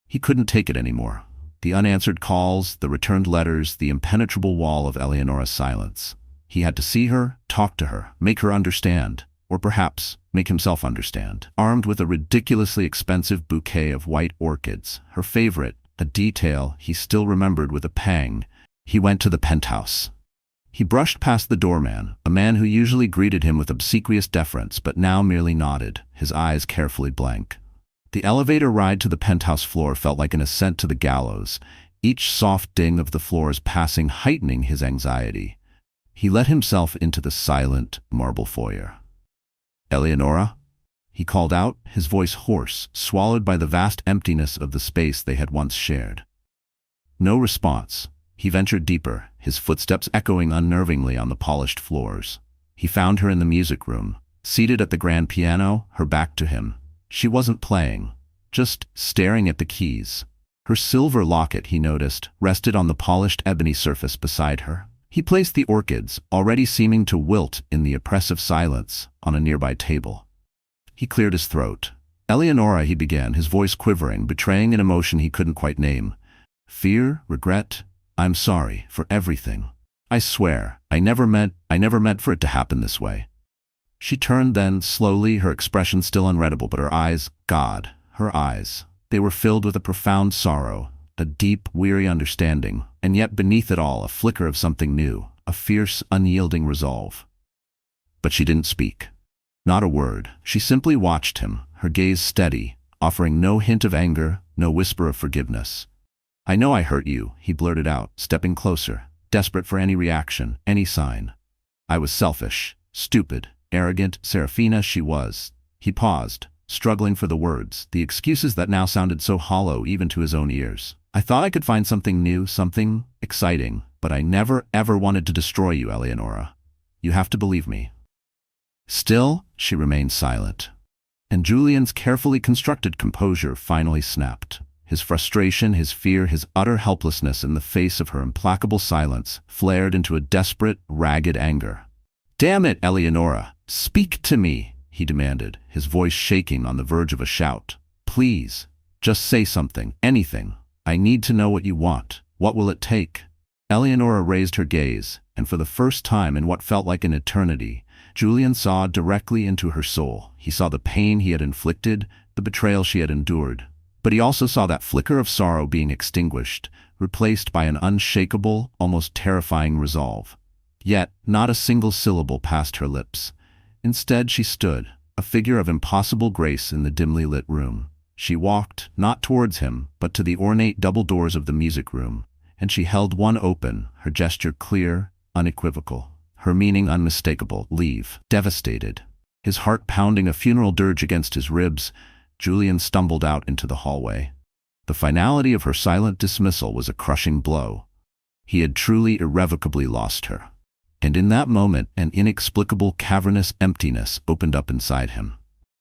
He couldn't take it anymore. The unanswered calls, the returned letters, the impenetrable wall of Eleonora's silence. He had to see her, talk to her, make her understand, or perhaps make himself understand. Armed with a ridiculously expensive bouquet of white orchids, her favorite, a detail he still remembered with a pang, he went to the penthouse. He brushed past the doorman, a man who usually greeted him with obsequious deference but now merely nodded, his eyes carefully blank. The elevator ride to the penthouse floor felt like an ascent to the gallows, each soft ding of the floor's passing heightening his anxiety. He let himself into the silent marble foyer. "Eleonora?" he called out, his voice hoarse, swallowed by the vast emptiness of the space they had once shared. No response. He ventured deeper, his footsteps echoing unnervingly on the polished floors. He found her in the music room, seated at the grand piano, her back to him. She wasn't playing, just staring at the keys. Her silver locket, he noticed, rested on the polished ebony surface beside her. He placed the orchids, already seeming to wilt in the oppressive silence, on a nearby table. He cleared his throat. "Eleonora," he began, his voice quivering, betraying an emotion he couldn't quite name. "Fear? Regret? I'm sorry for everything. I swear, I never meant for it to happen this way." She turned then, slowly, her expression still unreadable, but her eyes, God, her eyes. They were filled with a profound sorrow, a deep, weary understanding, and yet beneath it all a flicker of something new, a fierce, unyielding resolve. But she didn't speak. Not a word. She simply watched him, her gaze steady, offering no hint of anger, no whisper of forgiveness. "I know I hurt you," he blurted out, stepping closer, desperate for any reaction, any sign. "I was selfish, stupid, arrogant, Serafina," she was. He paused, struggling for the words, the excuses that now sounded so hollow even to his own ears. "I thought I could find something new, something exciting, but I never, ever wanted to destroy you, Eleonora. You have to believe me." Still, she remained silent. And Julian's carefully constructed composure finally snapped. His frustration, his fear, his utter helplessness in the face of her implacable silence flared into a desperate, ragged anger. "Damn it, Eleonora! Speak to me!" he demanded, his voice shaking on the verge of a shout. "Please, just say something, anything. I need to know what you want. What will it take?" Eleonora raised her gaze, and for the first time in what felt like an eternity, Julian saw directly into her soul. He saw the pain he had inflicted, the betrayal she had endured. But he also saw that flicker of sorrow being extinguished, replaced by an unshakable, almost terrifying resolve. Yet, not a single syllable passed her lips. Instead, she stood, a figure of impossible grace in the dimly lit room. She walked, not towards him, but to the ornate double doors of the music room, and she held one open, her gesture clear, unequivocal, her meaning unmistakable: leave. Devastated, his heart pounding a funeral dirge against his ribs, Julian stumbled out into the hallway. The finality of her silent dismissal was a crushing blow. He had truly irrevocably lost her. And in that moment, an inexplicable cavernous emptiness opened up inside him.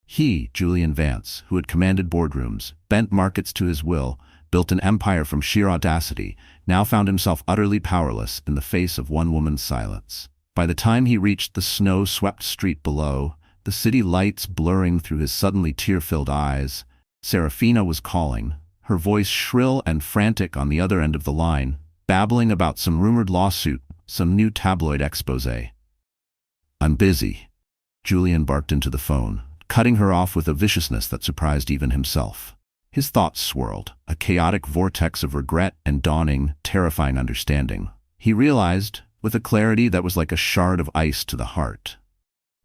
He, Julian Vance, who had commanded boardrooms, bent markets to his will, built an empire from sheer audacity, now found himself utterly powerless in the face of one woman's silence. By the time he reached the snow-swept street below, the city lights blurring through his suddenly tear-filled eyes, Serafina was calling, her voice shrill and frantic on the other end of the line, babbling about some rumored lawsuit, some new tabloid exposé. "I'm busy," Julian barked into the phone, cutting her off with a viciousness that surprised even himself. His thoughts swirled, a chaotic vortex of regret and dawning, terrifying understanding. He realized, with a clarity that was like a shard of ice to the heart,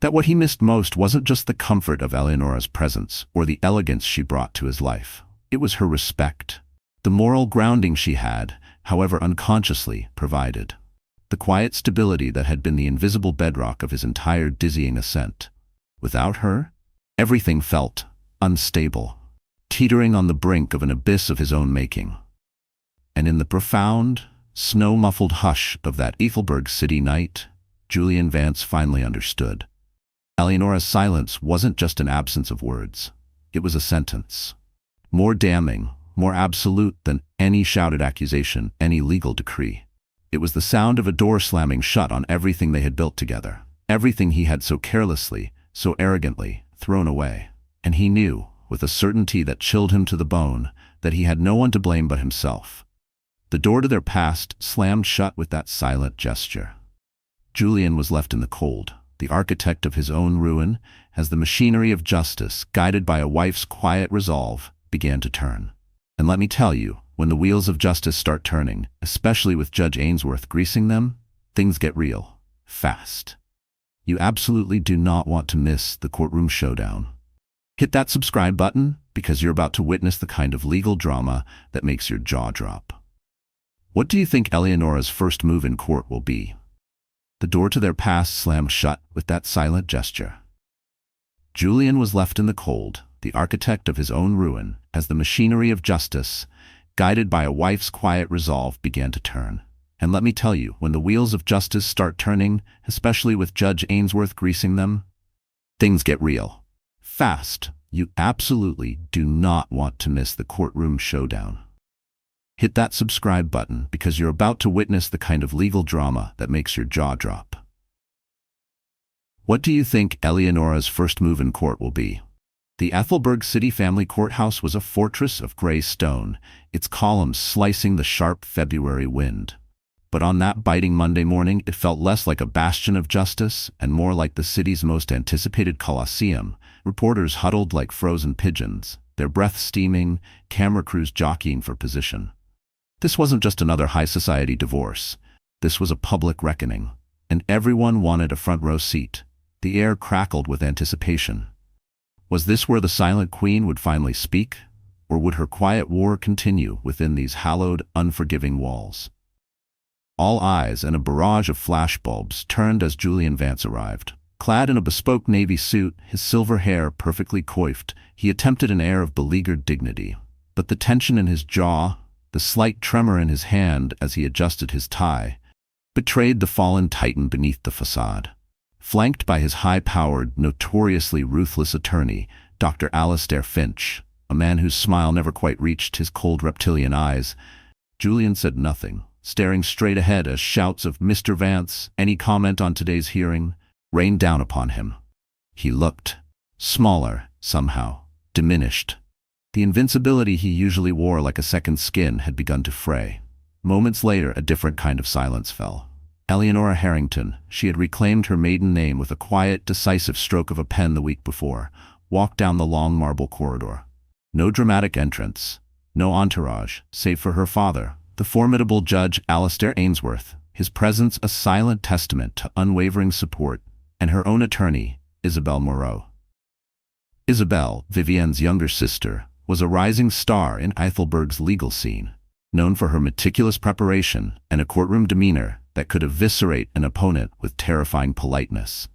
that what he missed most wasn't just the comfort of Eleonora's presence or the elegance she brought to his life. It was her respect, the moral grounding she had, however unconsciously, provided. The quiet stability that had been the invisible bedrock of his entire dizzying ascent. Without her, everything felt unstable, teetering on the brink of an abyss of his own making. And in the profound, snow-muffled hush of that Ethelberg city night, Julian Vance finally understood. Eleonora's silence wasn't just an absence of words. It was a sentence. More damning, more absolute than any shouted accusation, any legal decree. It was the sound of a door slamming shut on everything they had built together, everything he had so carelessly, so arrogantly, thrown away. And he knew, with a certainty that chilled him to the bone, that he had no one to blame but himself. The door to their past slammed shut with that silent gesture. Julian was left in the cold, the architect of his own ruin, as the machinery of justice, guided by a wife's quiet resolve, began to turn. And let me tell you, when the wheels of justice start turning, especially with Judge Ainsworth greasing them, things get real, fast. You absolutely do not want to miss the courtroom showdown. Hit that subscribe button because you're about to witness the kind of legal drama that makes your jaw drop. What do you think Eleonora's first move in court will be? The door to their past slammed shut with that silent gesture. Julian was left in the cold, the architect of his own ruin, as the machinery of justice, guided by a wife's quiet resolve, began to turn. And let me tell you, when the wheels of justice start turning, especially with Judge Ainsworth greasing them, things get real. Fast. You absolutely do not want to miss the courtroom showdown. Hit that subscribe button because you're about to witness the kind of legal drama that makes your jaw drop. What do you think Eleonora's first move in court will be? The Ethelberg City family courthouse was a fortress of gray stone, its columns slicing the sharp February wind. But on that biting Monday morning, it felt less like a bastion of justice and more like the city's most anticipated Colosseum. Reporters huddled like frozen pigeons, their breath steaming, camera crews jockeying for position. This wasn't just another high society divorce. This was a public reckoning, and everyone wanted a front row seat. The air crackled with anticipation. Was this where the silent queen would finally speak, or would her quiet war continue within these hallowed, unforgiving walls? All eyes and a barrage of flashbulbs turned as Julian Vance arrived. Clad in a bespoke navy suit, his silver hair perfectly coiffed, he attempted an air of beleaguered dignity. But the tension in his jaw, the slight tremor in his hand as he adjusted his tie, betrayed the fallen titan beneath the facade. Flanked by his high-powered, notoriously ruthless attorney, Dr. Alistair Finch, a man whose smile never quite reached his cold reptilian eyes, Julian said nothing, staring straight ahead as shouts of "Mr. Vance, any comment on today's hearing?" rained down upon him. He looked smaller, somehow, diminished. The invincibility he usually wore like a second skin had begun to fray. Moments later, a different kind of silence fell. Eleonora Harrington, she had reclaimed her maiden name with a quiet, decisive stroke of a pen the week before, walked down the long marble corridor. No dramatic entrance, no entourage, save for her father, the formidable Judge Alistair Ainsworth, his presence a silent testament to unwavering support, and her own attorney, Isabel Moreau. Isabel, Vivienne's younger sister, was a rising star in Ethelberg's legal scene, known for her meticulous preparation and a courtroom demeanor that could eviscerate an opponent with terrifying politeness.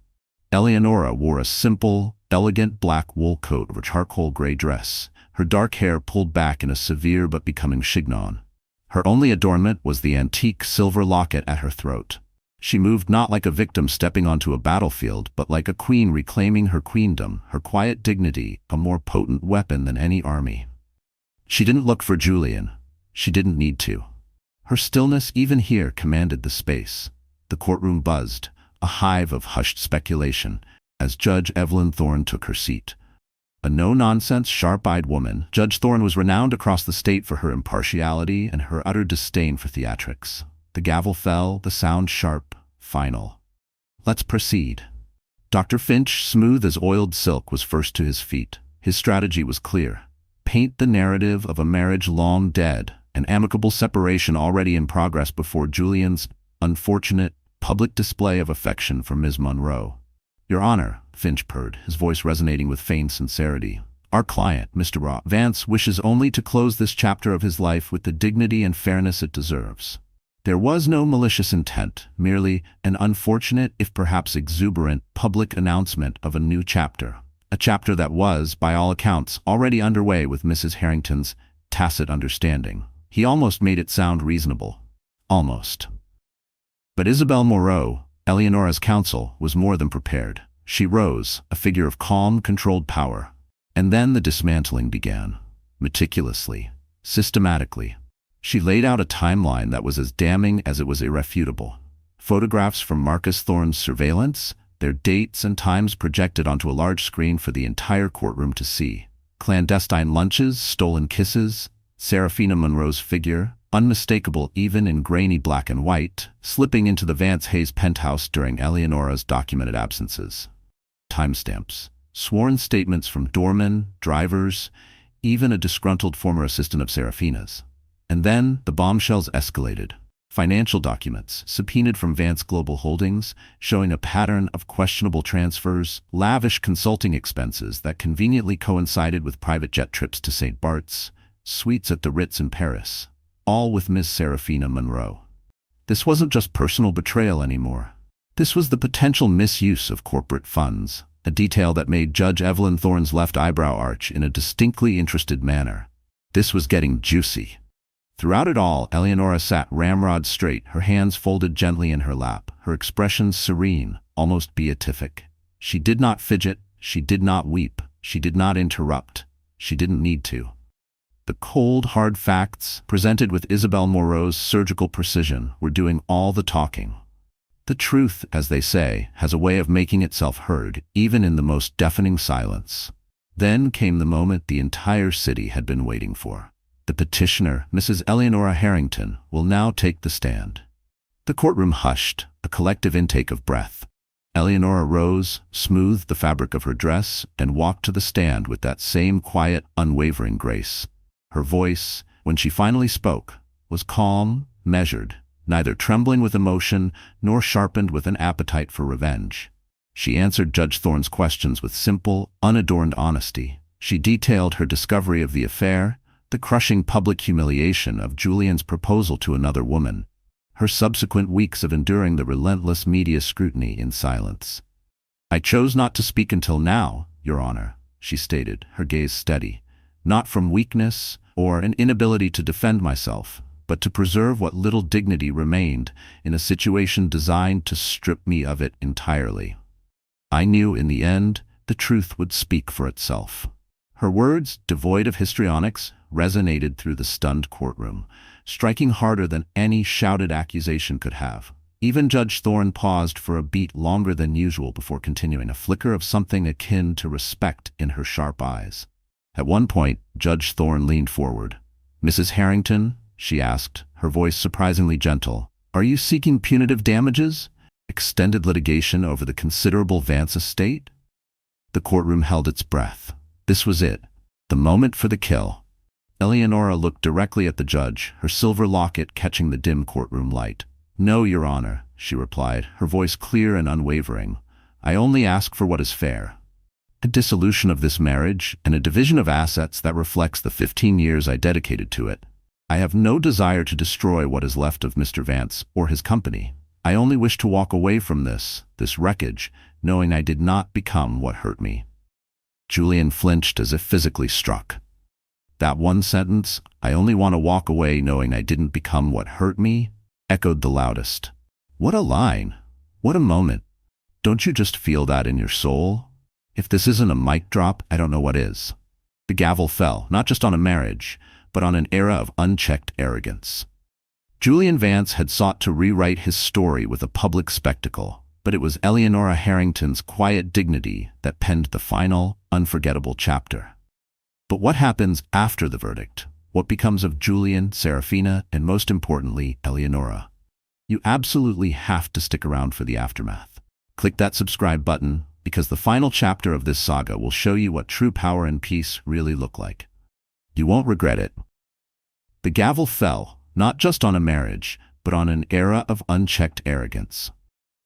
Eleonora wore a simple, elegant black wool coat over charcoal gray dress, her dark hair pulled back in a severe but becoming chignon. Her only adornment was the antique silver locket at her throat. She moved not like a victim stepping onto a battlefield, but like a queen reclaiming her queendom, her quiet dignity a more potent weapon than any army. She didn't look for Julian. She didn't need to. Her stillness even here commanded the space. The courtroom buzzed, a hive of hushed speculation, as Judge Evelyn Thorne took her seat. A no-nonsense, sharp-eyed woman, Judge Thorne was renowned across the state for her impartiality and her utter disdain for theatrics. The gavel fell, the sound sharp, final. "Let's proceed." Dr. Finch, smooth as oiled silk, was first to his feet. His strategy was clear. Paint the narrative of a marriage long dead, an amicable separation already in progress before Julian's unfortunate public display of affection for Ms. Monroe. "Your Honor," Finch purred, his voice resonating with feigned sincerity, "our client, Mr. Vance, wishes only to close this chapter of his life with the dignity and fairness it deserves. There was no malicious intent, merely an unfortunate, if perhaps exuberant, public announcement of a new chapter. A chapter that was, by all accounts, already underway with Mrs. Harrington's tacit understanding." He almost made it sound reasonable. Almost. But Isabel Moreau, Eleonora's counsel, was more than prepared. She rose, a figure of calm, controlled power. And then the dismantling began. Meticulously, systematically. She laid out a timeline that was as damning as it was irrefutable. Photographs from Marcus Thorne's surveillance, their dates and times projected onto a large screen for the entire courtroom to see. Clandestine lunches, stolen kisses, Seraphina Monroe's figure, unmistakable even in grainy black and white, slipping into the Vance Hayes penthouse during Eleonora's documented absences. Timestamps, sworn statements from doormen, drivers, even a disgruntled former assistant of Seraphina's. And then the bombshells escalated. Financial documents, subpoenaed from Vance Global Holdings, showing a pattern of questionable transfers, lavish consulting expenses that conveniently coincided with private jet trips to St. Bart's, suites at the Ritz in Paris, all with Miss Seraphina Monroe. This wasn't just personal betrayal anymore. This was the potential misuse of corporate funds, a detail that made Judge Evelyn Thorne's left eyebrow arch in a distinctly interested manner. This was getting juicy. Throughout it all, Eleonora sat ramrod straight, her hands folded gently in her lap, her expression serene, almost beatific. She did not fidget, she did not weep, she did not interrupt. She didn't need to. The cold, hard facts, presented with Isabel Moreau's surgical precision, were doing all the talking. The truth, as they say, has a way of making itself heard, even in the most deafening silence. Then came the moment the entire city had been waiting for. The petitioner, Mrs. Eleonora Harrington, will now take the stand. The courtroom hushed, a collective intake of breath. Eleonora rose, smoothed the fabric of her dress, and walked to the stand with that same quiet, unwavering grace. Her voice, when she finally spoke, was calm, measured, neither trembling with emotion nor sharpened with an appetite for revenge. She answered Judge Thorne's questions with simple, unadorned honesty. She detailed her discovery of the affair, the crushing public humiliation of Julian's proposal to another woman, her subsequent weeks of enduring the relentless media scrutiny in silence. "I chose not to speak until now, Your Honor," she stated, her gaze steady, "not from weakness or an inability to defend myself, but to preserve what little dignity remained in a situation designed to strip me of it entirely. I knew in the end the truth would speak for itself." Her words, devoid of histrionics, resonated through the stunned courtroom, striking harder than any shouted accusation could have. Even Judge Thorne paused for a beat longer than usual before continuing, a flicker of something akin to respect in her sharp eyes. At one point, Judge Thorne leaned forward. "Mrs. Harrington," she asked, her voice surprisingly gentle, "are you seeking punitive damages? Extended litigation over the considerable Vance estate?" The courtroom held its breath. This was it, the moment for the kill. Eleonora looked directly at the judge, her silver locket catching the dim courtroom light. "No, Your Honor," she replied, her voice clear and unwavering. "I only ask for what is fair. A dissolution of this marriage and a division of assets that reflects the 15 years I dedicated to it. I have no desire to destroy what is left of Mr. Vance or his company. I only wish to walk away from this wreckage, knowing I did not become what hurt me." Julian flinched as if physically struck. That one sentence, "I only want to walk away knowing I didn't become what hurt me," echoed the loudest. What a line! What a moment! Don't you just feel that in your soul? If this isn't a mic drop, I don't know what is. The gavel fell, not just on a marriage, but on an era of unchecked arrogance. Julian Vance had sought to rewrite his story with a public spectacle. But it was Eleonora Harrington's quiet dignity that penned the final, unforgettable chapter. But what happens after the verdict? What becomes of Julian, Serafina, and most importantly, Eleonora? You absolutely have to stick around for the aftermath. Click that subscribe button, because the final chapter of this saga will show you what true power and peace really look like. You won't regret it. The gavel fell, not just on a marriage, but on an era of unchecked arrogance.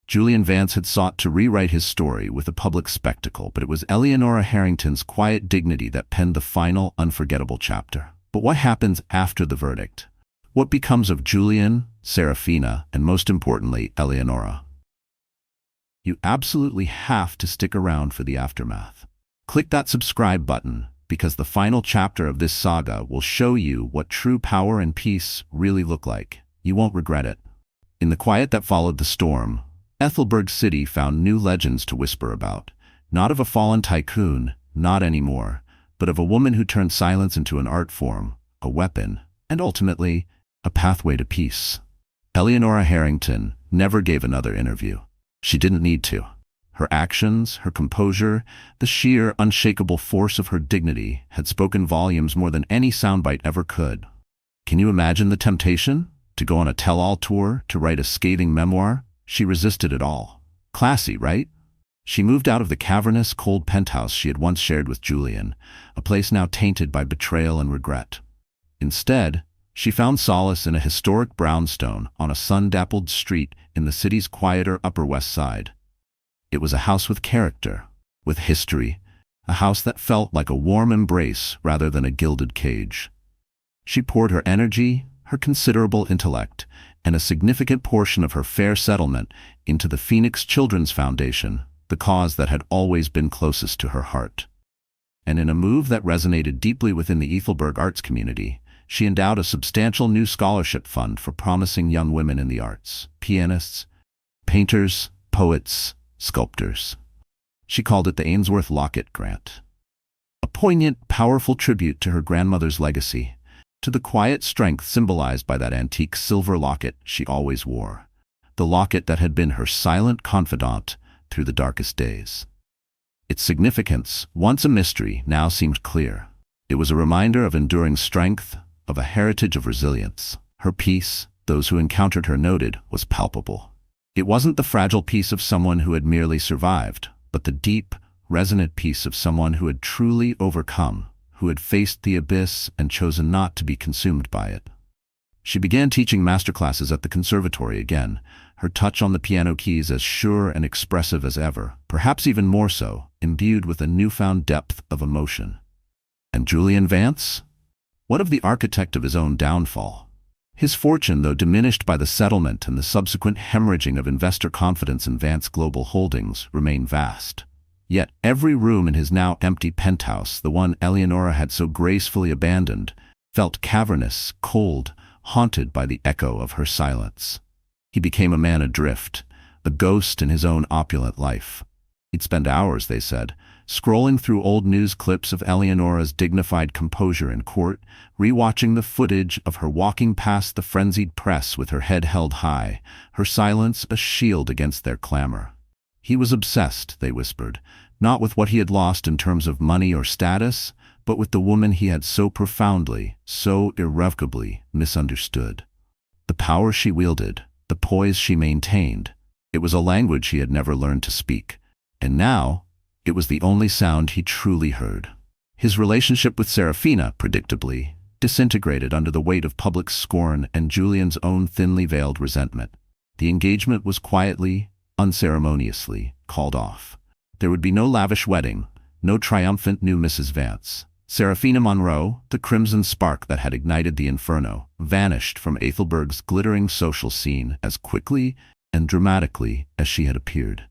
Julian Vance had sought to rewrite his story with a public spectacle, but it was Eleonora Harrington's quiet dignity that penned the final, unforgettable chapter. But what happens after the verdict? What becomes of Julian, Serafina, and most importantly, Eleonora? You absolutely have to stick around for the aftermath. Click that subscribe button, because the final chapter of this saga will show you what true power and peace really look like. You won't regret it. In the quiet that followed the storm, Ethelberg City found new legends to whisper about, not of a fallen tycoon, not anymore, but of a woman who turned silence into an art form, a weapon, and ultimately, a pathway to peace. Eleonora Harrington never gave another interview. She didn't need to. Her actions, her composure, the sheer, unshakable force of her dignity had spoken volumes more than any soundbite ever could. Can you imagine the temptation? To go on a tell-all tour, to write a scathing memoir? She resisted it all. Classy, right? She moved out of the cavernous, cold penthouse she had once shared with Julian, a place now tainted by betrayal and regret. Instead, she found solace in a historic brownstone on a sun-dappled street in the city's quieter Upper West Side. It was a house with character, with history, a house that felt like a warm embrace rather than a gilded cage. She poured her energy, her considerable intellect, and a significant portion of her fair settlement into the Phoenix Children's Foundation, the cause that had always been closest to her heart. And in a move that resonated deeply within the Ethelberg arts community, she endowed a substantial new scholarship fund for promising young women in the arts, pianists, painters, poets, sculptors. She called it the Ainsworth Locket Grant. A poignant, powerful tribute to her grandmother's legacy, to the quiet strength symbolized by that antique silver locket she always wore, the locket that had been her silent confidant through the darkest days. Its significance, once a mystery, now seemed clear. It was a reminder of enduring strength, of a heritage of resilience. Her peace, those who encountered her noted, was palpable. It wasn't the fragile peace of someone who had merely survived, but the deep, resonant peace of someone who had truly overcome, who had faced the abyss and chosen not to be consumed by it. She began teaching masterclasses at the conservatory again, her touch on the piano keys as sure and expressive as ever, perhaps even more so, imbued with a newfound depth of emotion. And Julian Vance? What of the architect of his own downfall? His fortune, though diminished by the settlement and the subsequent hemorrhaging of investor confidence in Vance Global Holdings, remained vast. Yet every room in his now empty penthouse, the one Eleonora had so gracefully abandoned, felt cavernous, cold, haunted by the echo of her silence. He became a man adrift, a ghost in his own opulent life. He'd spend hours, they said, scrolling through old news clips of Eleonora's dignified composure in court, rewatching the footage of her walking past the frenzied press with her head held high, her silence a shield against their clamor. He was obsessed, they whispered, not with what he had lost in terms of money or status, but with the woman he had so profoundly, so irrevocably misunderstood. The power she wielded, the poise she maintained, it was a language he had never learned to speak. And now, it was the only sound he truly heard. His relationship with Serafina, predictably, disintegrated under the weight of public scorn and Julian's own thinly veiled resentment. The engagement was quietly, unceremoniously, called off. There would be no lavish wedding, no triumphant new Mrs. Vance. Serafina Monroe, the crimson spark that had ignited the inferno, vanished from Ethelberg's glittering social scene as quickly and dramatically as she had appeared.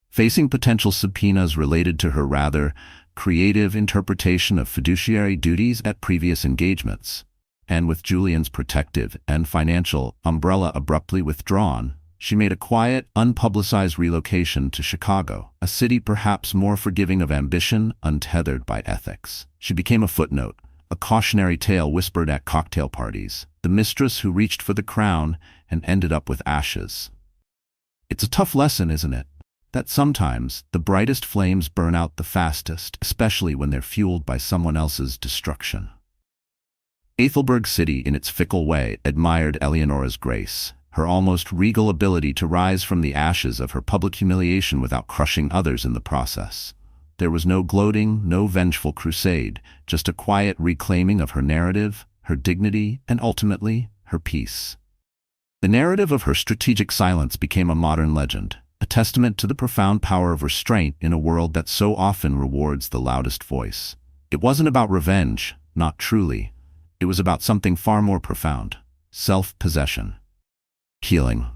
Facing potential subpoenas related to her rather creative interpretation of fiduciary duties at previous engagements, and with Julian's protective and financial umbrella abruptly withdrawn, she made a quiet, unpublicized relocation to Chicago, a city perhaps more forgiving of ambition, untethered by ethics. She became a footnote, a cautionary tale whispered at cocktail parties, the mistress who reached for the crown and ended up with ashes. It's a tough lesson, isn't it? That sometimes the brightest flames burn out the fastest, especially when they're fueled by someone else's destruction. Ethelberg City, in its fickle way, admired Eleonora's grace, her almost regal ability to rise from the ashes of her public humiliation without crushing others in the process. There was no gloating, no vengeful crusade, just a quiet reclaiming of her narrative, her dignity, and ultimately, her peace. The narrative of her strategic silence became a modern legend, a testament to the profound power of restraint in a world that so often rewards the loudest voice. It wasn't about revenge, not truly. It was about something far more profound: self-possession. Healing.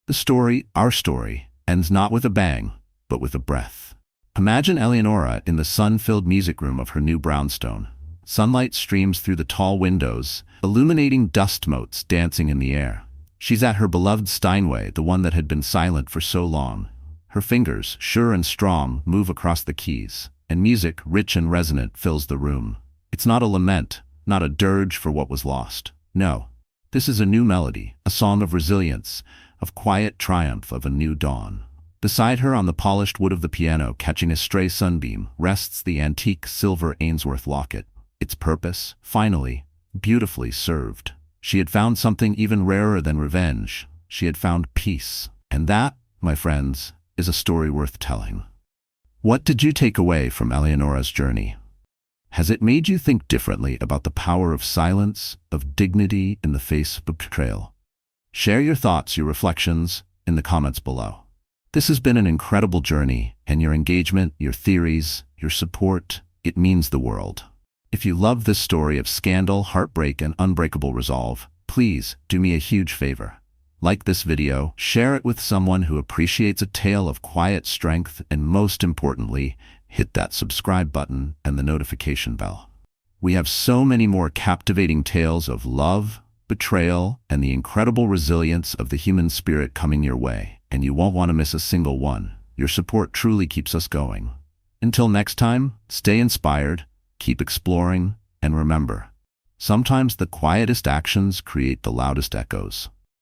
The story, our story, ends not with a bang, but with a breath. Imagine Eleonora in the sun-filled music room of her new brownstone. Sunlight streams through the tall windows, illuminating dust motes dancing in the air. She's at her beloved Steinway, the one that had been silent for so long. Her fingers, sure and strong, move across the keys, and music, rich and resonant, fills the room. It's not a lament, not a dirge for what was lost. No, this is a new melody, a song of resilience, of quiet triumph, of a new dawn. Beside her, on the polished wood of the piano, catching a stray sunbeam, rests the antique silver Ainsworth locket. Its purpose, finally, beautifully served. She had found something even rarer than revenge. She had found peace. And that, my friends, is a story worth telling. What did you take away from Eleonora's journey? Has it made you think differently about the power of silence, of dignity in the face of betrayal? Share your thoughts, your reflections, in the comments below. This has been an incredible journey, and your engagement, your theories, your support, it means the world. If you love this story of scandal, heartbreak, and unbreakable resolve, please do me a huge favor. Like this video, share it with someone who appreciates a tale of quiet strength, and most importantly, hit that subscribe button and the notification bell. We have so many more captivating tales of love, betrayal, and the incredible resilience of the human spirit coming your way, and you won't want to miss a single one. Your support truly keeps us going. Until next time, stay inspired, keep exploring, and remember, sometimes the quietest actions create the loudest echoes.